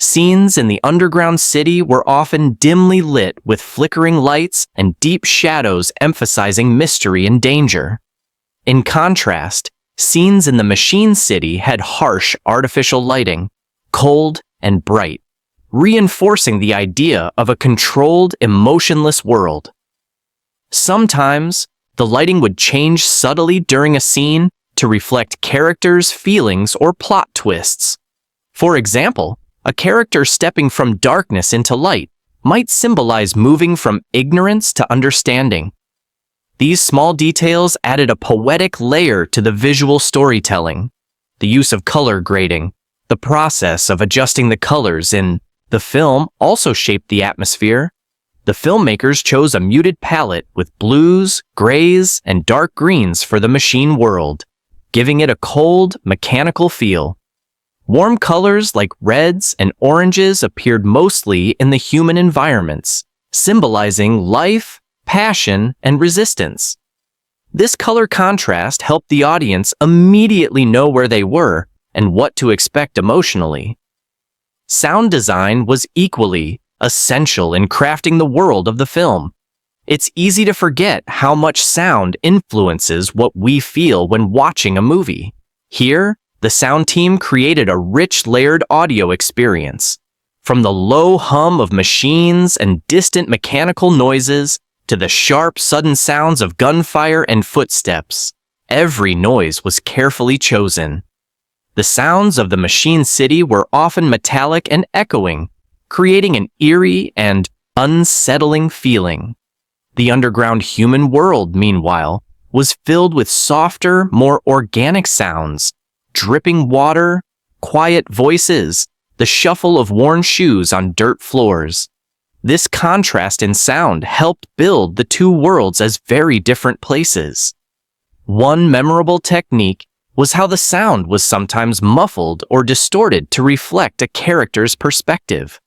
[SPEAKER 1] Scenes in the underground city were often dimly lit with flickering lights and deep shadows emphasizing mystery and danger. In contrast, scenes in the machine city had harsh artificial lighting, cold and bright, reinforcing the idea of a controlled, emotionless world. Sometimes, the lighting would change subtly during a scene to reflect characters' feelings or plot twists. For example, a character stepping from darkness into light might symbolize moving from ignorance to understanding. These small details added a poetic layer to the visual storytelling. The use of color grading, the process of adjusting the colors in the film also shaped the atmosphere. The filmmakers chose a muted palette with blues, grays, and dark greens for the machine world, giving it a cold, mechanical feel. Warm colors like reds and oranges appeared mostly in the human environments, symbolizing life, passion, and resistance. This color contrast helped the audience immediately know where they were and what to expect emotionally. Sound design was equally essential in crafting the world of the film. It's easy to forget how much sound influences what we feel when watching a movie. Here, the sound team created a rich layered audio experience. From the low hum of machines and distant mechanical noises to the sharp, sudden sounds of gunfire and footsteps, every noise was carefully chosen. The sounds of the machine city were often metallic and echoing, creating an eerie and unsettling feeling. The underground human world, meanwhile, was filled with softer, more organic sounds, dripping water, quiet voices, the shuffle of worn shoes on dirt floors. This contrast in sound helped build the two worlds as very different places. One memorable technique was how the sound was sometimes muffled or distorted to reflect a character's perspective.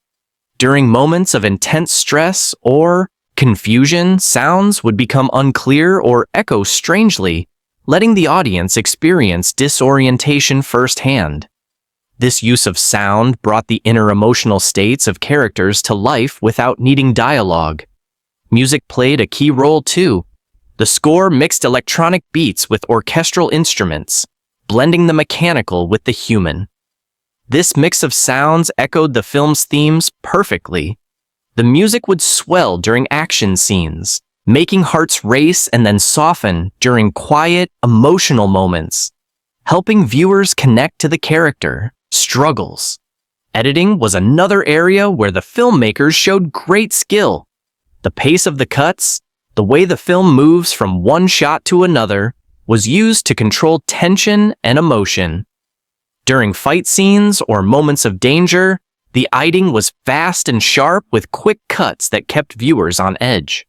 [SPEAKER 1] During moments of intense stress or confusion, sounds would become unclear or echo strangely, letting the audience experience disorientation firsthand. This use of sound brought the inner emotional states of characters to life without needing dialogue. Music played a key role too. The score mixed electronic beats with orchestral instruments, blending the mechanical with the human. This mix of sounds echoed the film's themes perfectly. The music would swell during action scenes, making hearts race and then soften during quiet, emotional moments, helping viewers connect to the character struggles. Editing was another area where the filmmakers showed great skill. The pace of the cuts, the way the film moves from one shot to another, was used to control tension and emotion. During fight scenes or moments of danger, the editing was fast and sharp with quick cuts that kept viewers on edge.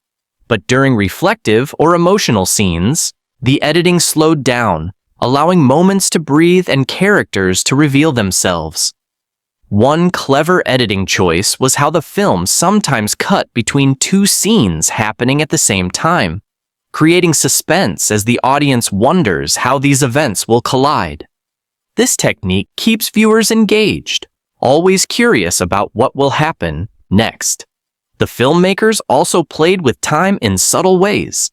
[SPEAKER 1] But during reflective or emotional scenes, the editing slowed down, allowing moments to breathe and characters to reveal themselves. One clever editing choice was how the film sometimes cut between two scenes happening at the same time, creating suspense as the audience wonders how these events will collide. This technique keeps viewers engaged, always curious about what will happen next. The filmmakers also played with time in subtle ways.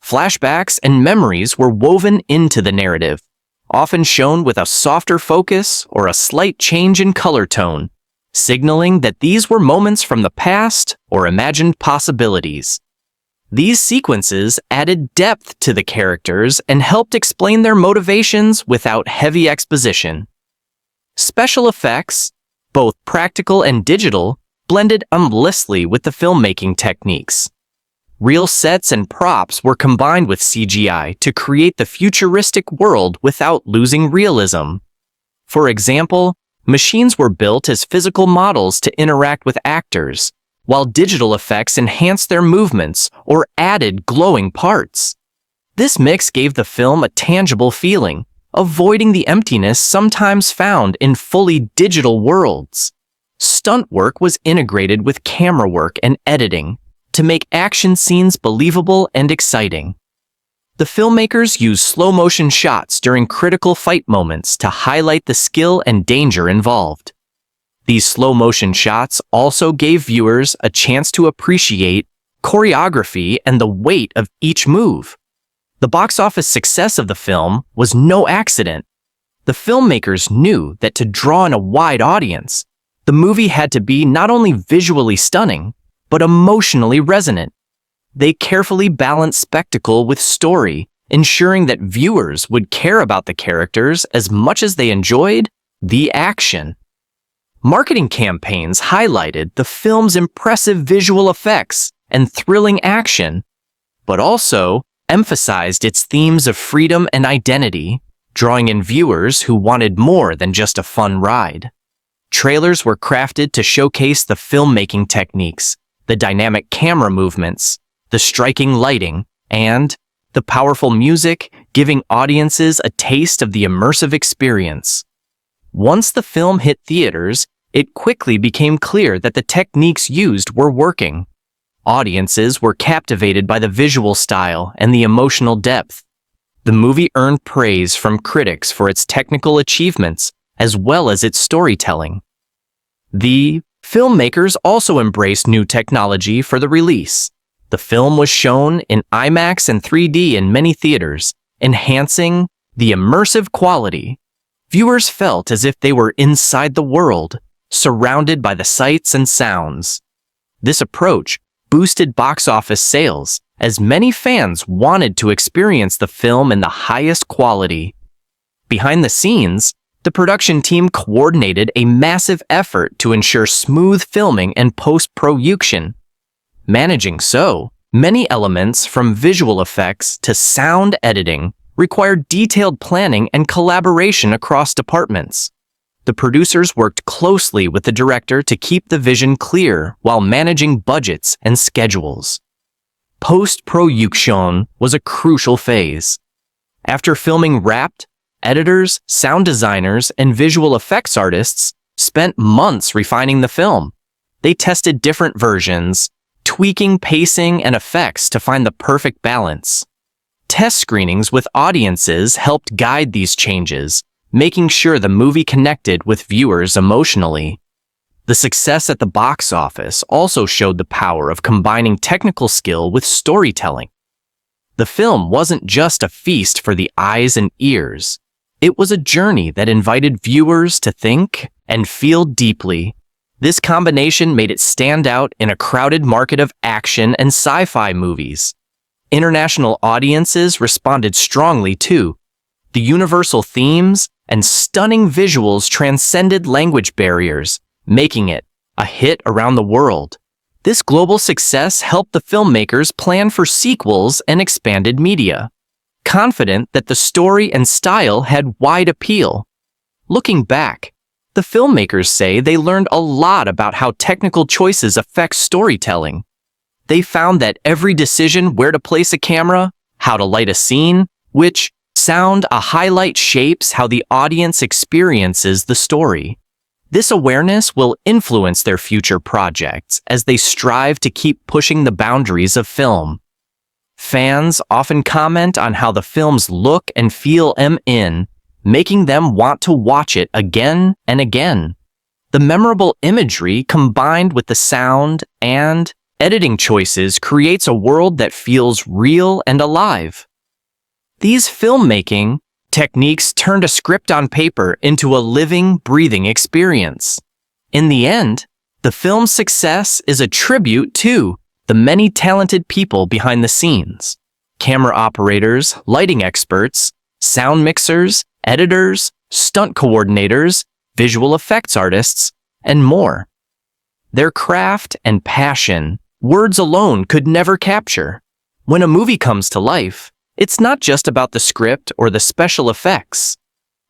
[SPEAKER 1] Flashbacks and memories were woven into the narrative, often shown with a softer focus or a slight change in color tone, signaling that these were moments from the past or imagined possibilities. These sequences added depth to the characters and helped explain their motivations without heavy exposition. Special effects, both practical and digital, blended seamlessly with the filmmaking techniques. Real sets and props were combined with CGI to create the futuristic world without losing realism. For example, machines were built as physical models to interact with actors, while digital effects enhanced their movements or added glowing parts. This mix gave the film a tangible feeling, avoiding the emptiness sometimes found in fully digital worlds. Stunt work was integrated with camera work and editing to make action scenes believable and exciting. The filmmakers used slow-motion shots during critical fight moments to highlight the skill and danger involved. These slow-motion shots also gave viewers a chance to appreciate choreography and the weight of each move. The box office success of the film was no accident. The filmmakers knew that to draw in a wide audience, the movie had to be not only visually stunning, but emotionally resonant. They carefully balanced spectacle with story, ensuring that viewers would care about the characters as much as they enjoyed the action. Marketing campaigns highlighted the film's impressive visual effects and thrilling action, but also emphasized its themes of freedom and identity, drawing in viewers who wanted more than just a fun ride. Trailers were crafted to showcase the filmmaking techniques, the dynamic camera movements, the striking lighting, and the powerful music, giving audiences a taste of the immersive experience. Once the film hit theaters, it quickly became clear that the techniques used were working. Audiences were captivated by the visual style and the emotional depth. The movie earned praise from critics for its technical achievements as well as its storytelling. The filmmakers also embraced new technology for the release. The film was shown in IMAX and 3D in many theaters, enhancing the immersive quality. Viewers felt as if they were inside the world, surrounded by the sights and sounds. This approach boosted box office sales, as many fans wanted to experience the film in the highest quality. Behind the scenes, the production team coordinated a massive effort to ensure smooth filming and post-production. Managing so many elements from visual effects to sound editing required detailed planning and collaboration across departments. The producers worked closely with the director to keep the vision clear while managing budgets and schedules. Post-production was a crucial phase. After filming wrapped, editors, sound designers, and visual effects artists spent months refining the film. They tested different versions, tweaking pacing and effects to find the perfect balance. Test screenings with audiences helped guide these changes, making sure the movie connected with viewers emotionally. The success at the box office also showed the power of combining technical skill with storytelling. The film wasn't just a feast for the eyes and ears. It was a journey that invited viewers to think and feel deeply. This combination made it stand out in a crowded market of action and sci-fi movies. International audiences responded strongly too. The universal themes and stunning visuals transcended language barriers, making it a hit around the world. This global success helped the filmmakers plan for sequels and expanded media, confident that the story and style had wide appeal. Looking back, the filmmakers say they learned a lot about how technical choices affect storytelling. They found that every decision where to place a camera, how to light a scene, which sound a highlight shapes how the audience experiences the story. This awareness will influence their future projects as they strive to keep pushing the boundaries of film. Fans often comment on how the films look and feel making them want to watch it again and again. The memorable imagery combined with the sound and editing choices creates a world that feels real and alive. These filmmaking techniques turned a script on paper into a living, breathing experience. In the end, the film's success is a tribute to the many talented people behind the scenes: camera operators, lighting experts, sound mixers, editors, stunt coordinators, visual effects artists, and more. Their craft and passion, words alone could never capture. When a movie comes to life, it's not just about the script or the special effects.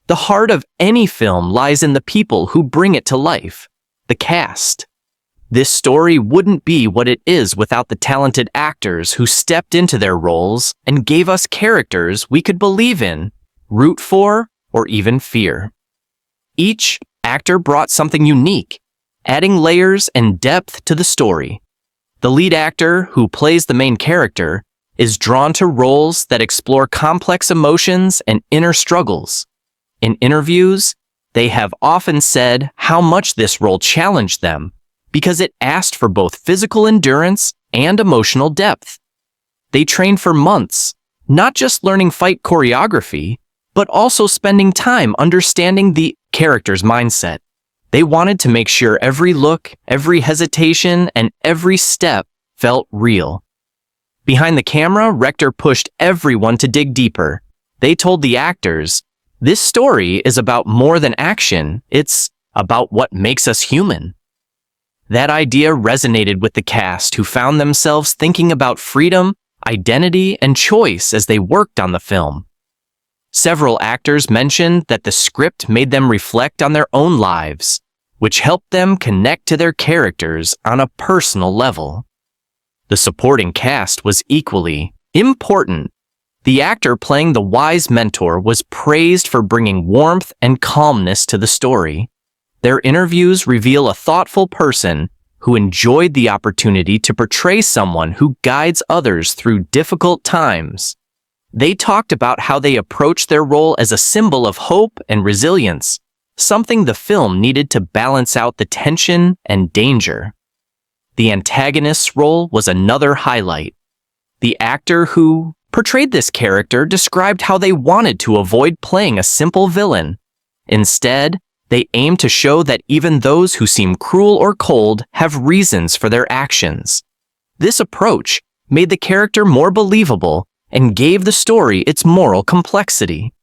[SPEAKER 1] The heart of any film lies in the people who bring it to life, the cast. This story wouldn't be what it is without the talented actors who stepped into their roles and gave us characters we could believe in, root for, or even fear. Each actor brought something unique, adding layers and depth to the story. The lead actor, who plays the main character, is drawn to roles that explore complex emotions and inner struggles. In interviews, they have often said how much this role challenged them, because it asked for both physical endurance and emotional depth. They trained for months, not just learning fight choreography, but also spending time understanding the character's mindset. They wanted to make sure every look, every hesitation, and every step felt real. Behind the camera, Rector pushed everyone to dig deeper. They told the actors, "This story is about more than action, it's about what makes us human." That idea resonated with the cast, who found themselves thinking about freedom, identity, and choice as they worked on the film. Several actors mentioned that the script made them reflect on their own lives, which helped them connect to their characters on a personal level. The supporting cast was equally important. The actor playing the wise mentor was praised for bringing warmth and calmness to the story. Their interviews reveal a thoughtful person who enjoyed the opportunity to portray someone who guides others through difficult times. They talked about how they approached their role as a symbol of hope and resilience, something the film needed to balance out the tension and danger. The antagonist's role was another highlight. The actor who portrayed this character described how they wanted to avoid playing a simple villain. Instead, they aim to show that even those who seem cruel or cold have reasons for their actions. This approach made the character more believable and gave the story its moral complexity.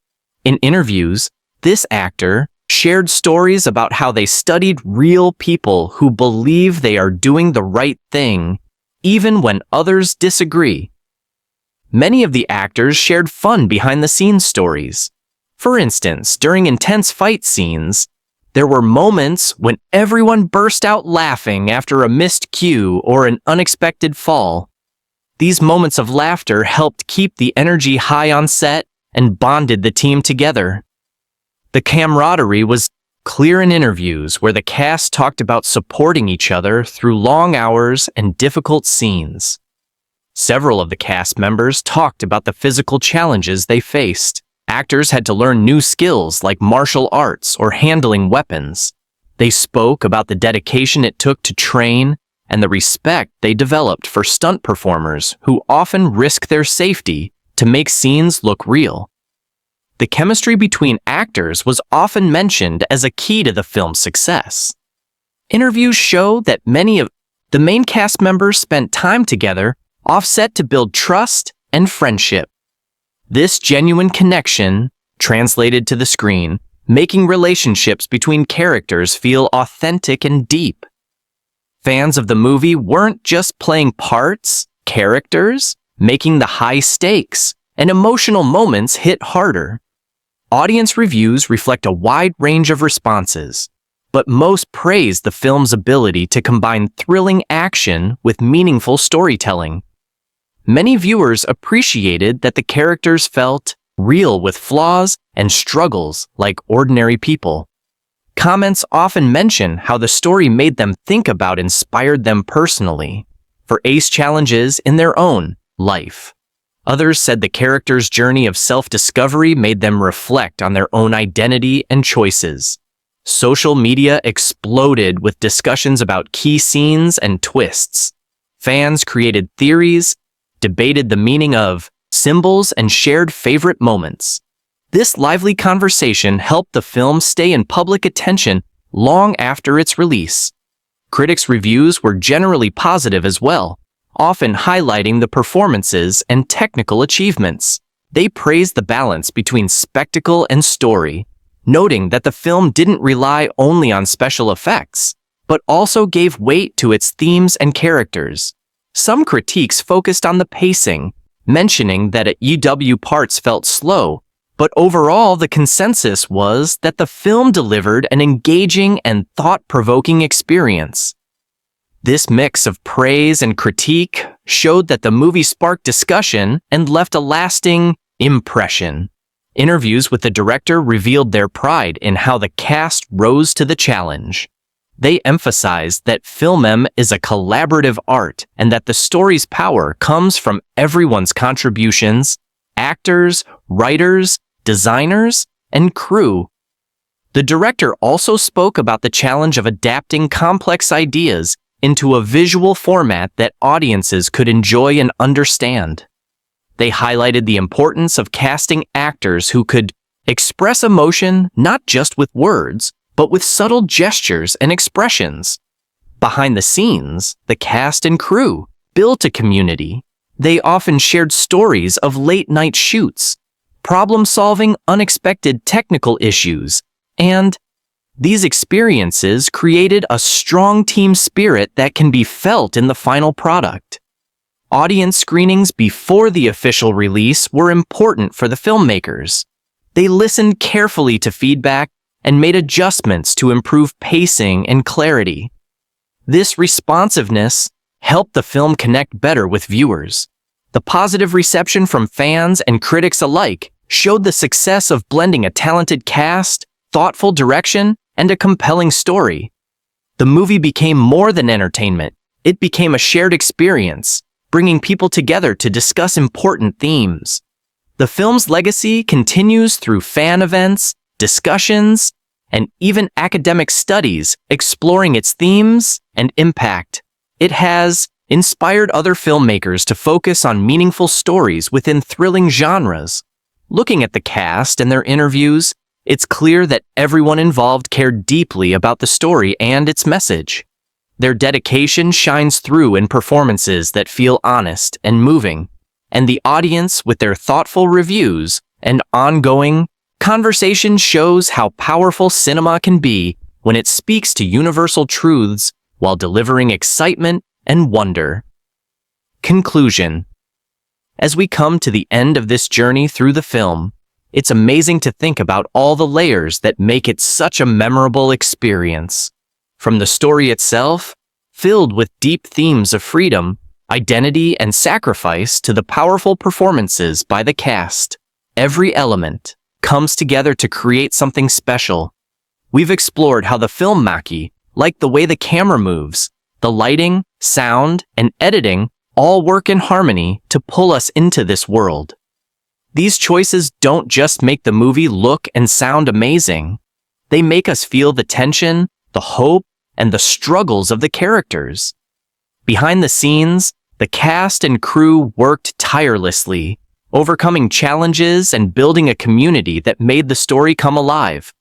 [SPEAKER 1] In interviews, this actor shared stories about how they studied real people who believe they are doing the right thing, even when others disagree. Many of the actors shared fun behind-the-scenes stories. For instance, during intense fight scenes, there were moments when everyone burst out laughing after a missed cue or an unexpected fall. These moments of laughter helped keep the energy high on set and bonded the team together. The camaraderie was clear in interviews where the cast talked about supporting each other through long hours and difficult scenes. Several of the cast members talked about the physical challenges they faced. Actors had to learn new skills like martial arts or handling weapons. They spoke about the dedication it took to train and the respect they developed for stunt performers who often risk their safety to make scenes look real. The chemistry between actors was often mentioned as a key to the film's success. Interviews show that many of the main cast members spent time together off-set to build trust and friendship. This genuine connection translated to the screen, making relationships between characters feel authentic and deep. Fans of the movie weren't just playing parts, characters, making the high stakes and emotional moments hit harder. Audience reviews reflect a wide range of responses, but most praise the film's ability to combine thrilling action with meaningful storytelling. Many viewers appreciated that the characters felt real with flaws and struggles like ordinary people. Comments often mention how the story made them think about and inspired them personally, for ace challenges in their own life. Others said the characters' journey of self-discovery made them reflect on their own identity and choices. Social media exploded with discussions about key scenes and twists. Fans created theories, debated the meaning of symbols, and shared favorite moments. This lively conversation helped the film stay in public attention long after its release. Critics' reviews were generally positive as well, often highlighting the performances and technical achievements. They praised the balance between spectacle and story, noting that the film didn't rely only on special effects, but also gave weight to its themes and characters. Some critiques focused on the pacing, mentioning that EW parts felt slow, but overall the consensus was that the film delivered an engaging and thought-provoking experience. This mix of praise and critique showed that the movie sparked discussion and left a lasting impression. Interviews with the director revealed their pride in how the cast rose to the challenge. They emphasized that film is a collaborative art and that the story's power comes from everyone's contributions: actors, writers, designers, and crew. The director also spoke about the challenge of adapting complex ideas into a visual format that audiences could enjoy and understand. They highlighted the importance of casting actors who could express emotion not just with words, but with subtle gestures and expressions. Behind the scenes, the cast and crew built a community. They often shared stories of late-night shoots, problem-solving unexpected technical issues, and these experiences created a strong team spirit that can be felt in the final product. Audience screenings before the official release were important for the filmmakers. They listened carefully to feedback and made adjustments to improve pacing and clarity. This responsiveness helped the film connect better with viewers. The positive reception from fans and critics alike showed the success of blending a talented cast, thoughtful direction, and a compelling story. The movie became more than entertainment. It became a shared experience, bringing people together to discuss important themes. The film's legacy continues through fan events, discussions, and even academic studies exploring its themes and impact. It has inspired other filmmakers to focus on meaningful stories within thrilling genres. Looking at the cast and their interviews, it's clear that everyone involved cared deeply about the story and its message. Their dedication shines through in performances that feel honest and moving, and the audience, with their thoughtful reviews and ongoing conversation, shows how powerful cinema can be when it speaks to universal truths while delivering excitement and wonder. Conclusion. As we come to the end of this journey through the film, it's amazing to think about all the layers that make it such a memorable experience. From the story itself, filled with deep themes of freedom, identity, and sacrifice, to the powerful performances by the cast, every element comes together to create something special. We've explored how the film Maki, like the way the camera moves, the lighting, sound, and editing, all work in harmony to pull us into this world. These choices don't just make the movie look and sound amazing. They make us feel the tension, the hope, and the struggles of the characters. Behind the scenes, the cast and crew worked tirelessly, overcoming challenges and building a community that made the story come alive.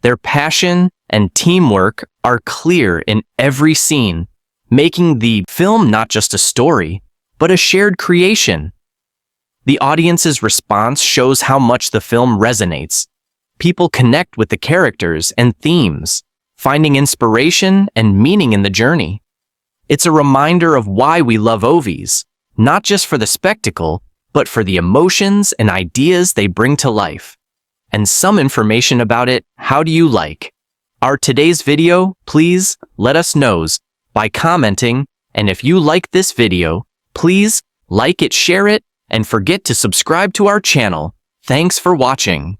[SPEAKER 1] Their passion and teamwork are clear in every scene, making the film not just a story, but a shared creation. The audience's response shows how much the film resonates. People connect with the characters and themes, finding inspiration and meaning in the journey. It's a reminder of why we love OVs, not just for the spectacle, but for the emotions and ideas they bring to life. And some information about it. How do you like our today's video? Please let us know by commenting, and if you like this video, please like it, share it, and forget to subscribe to our channel. Thanks for watching.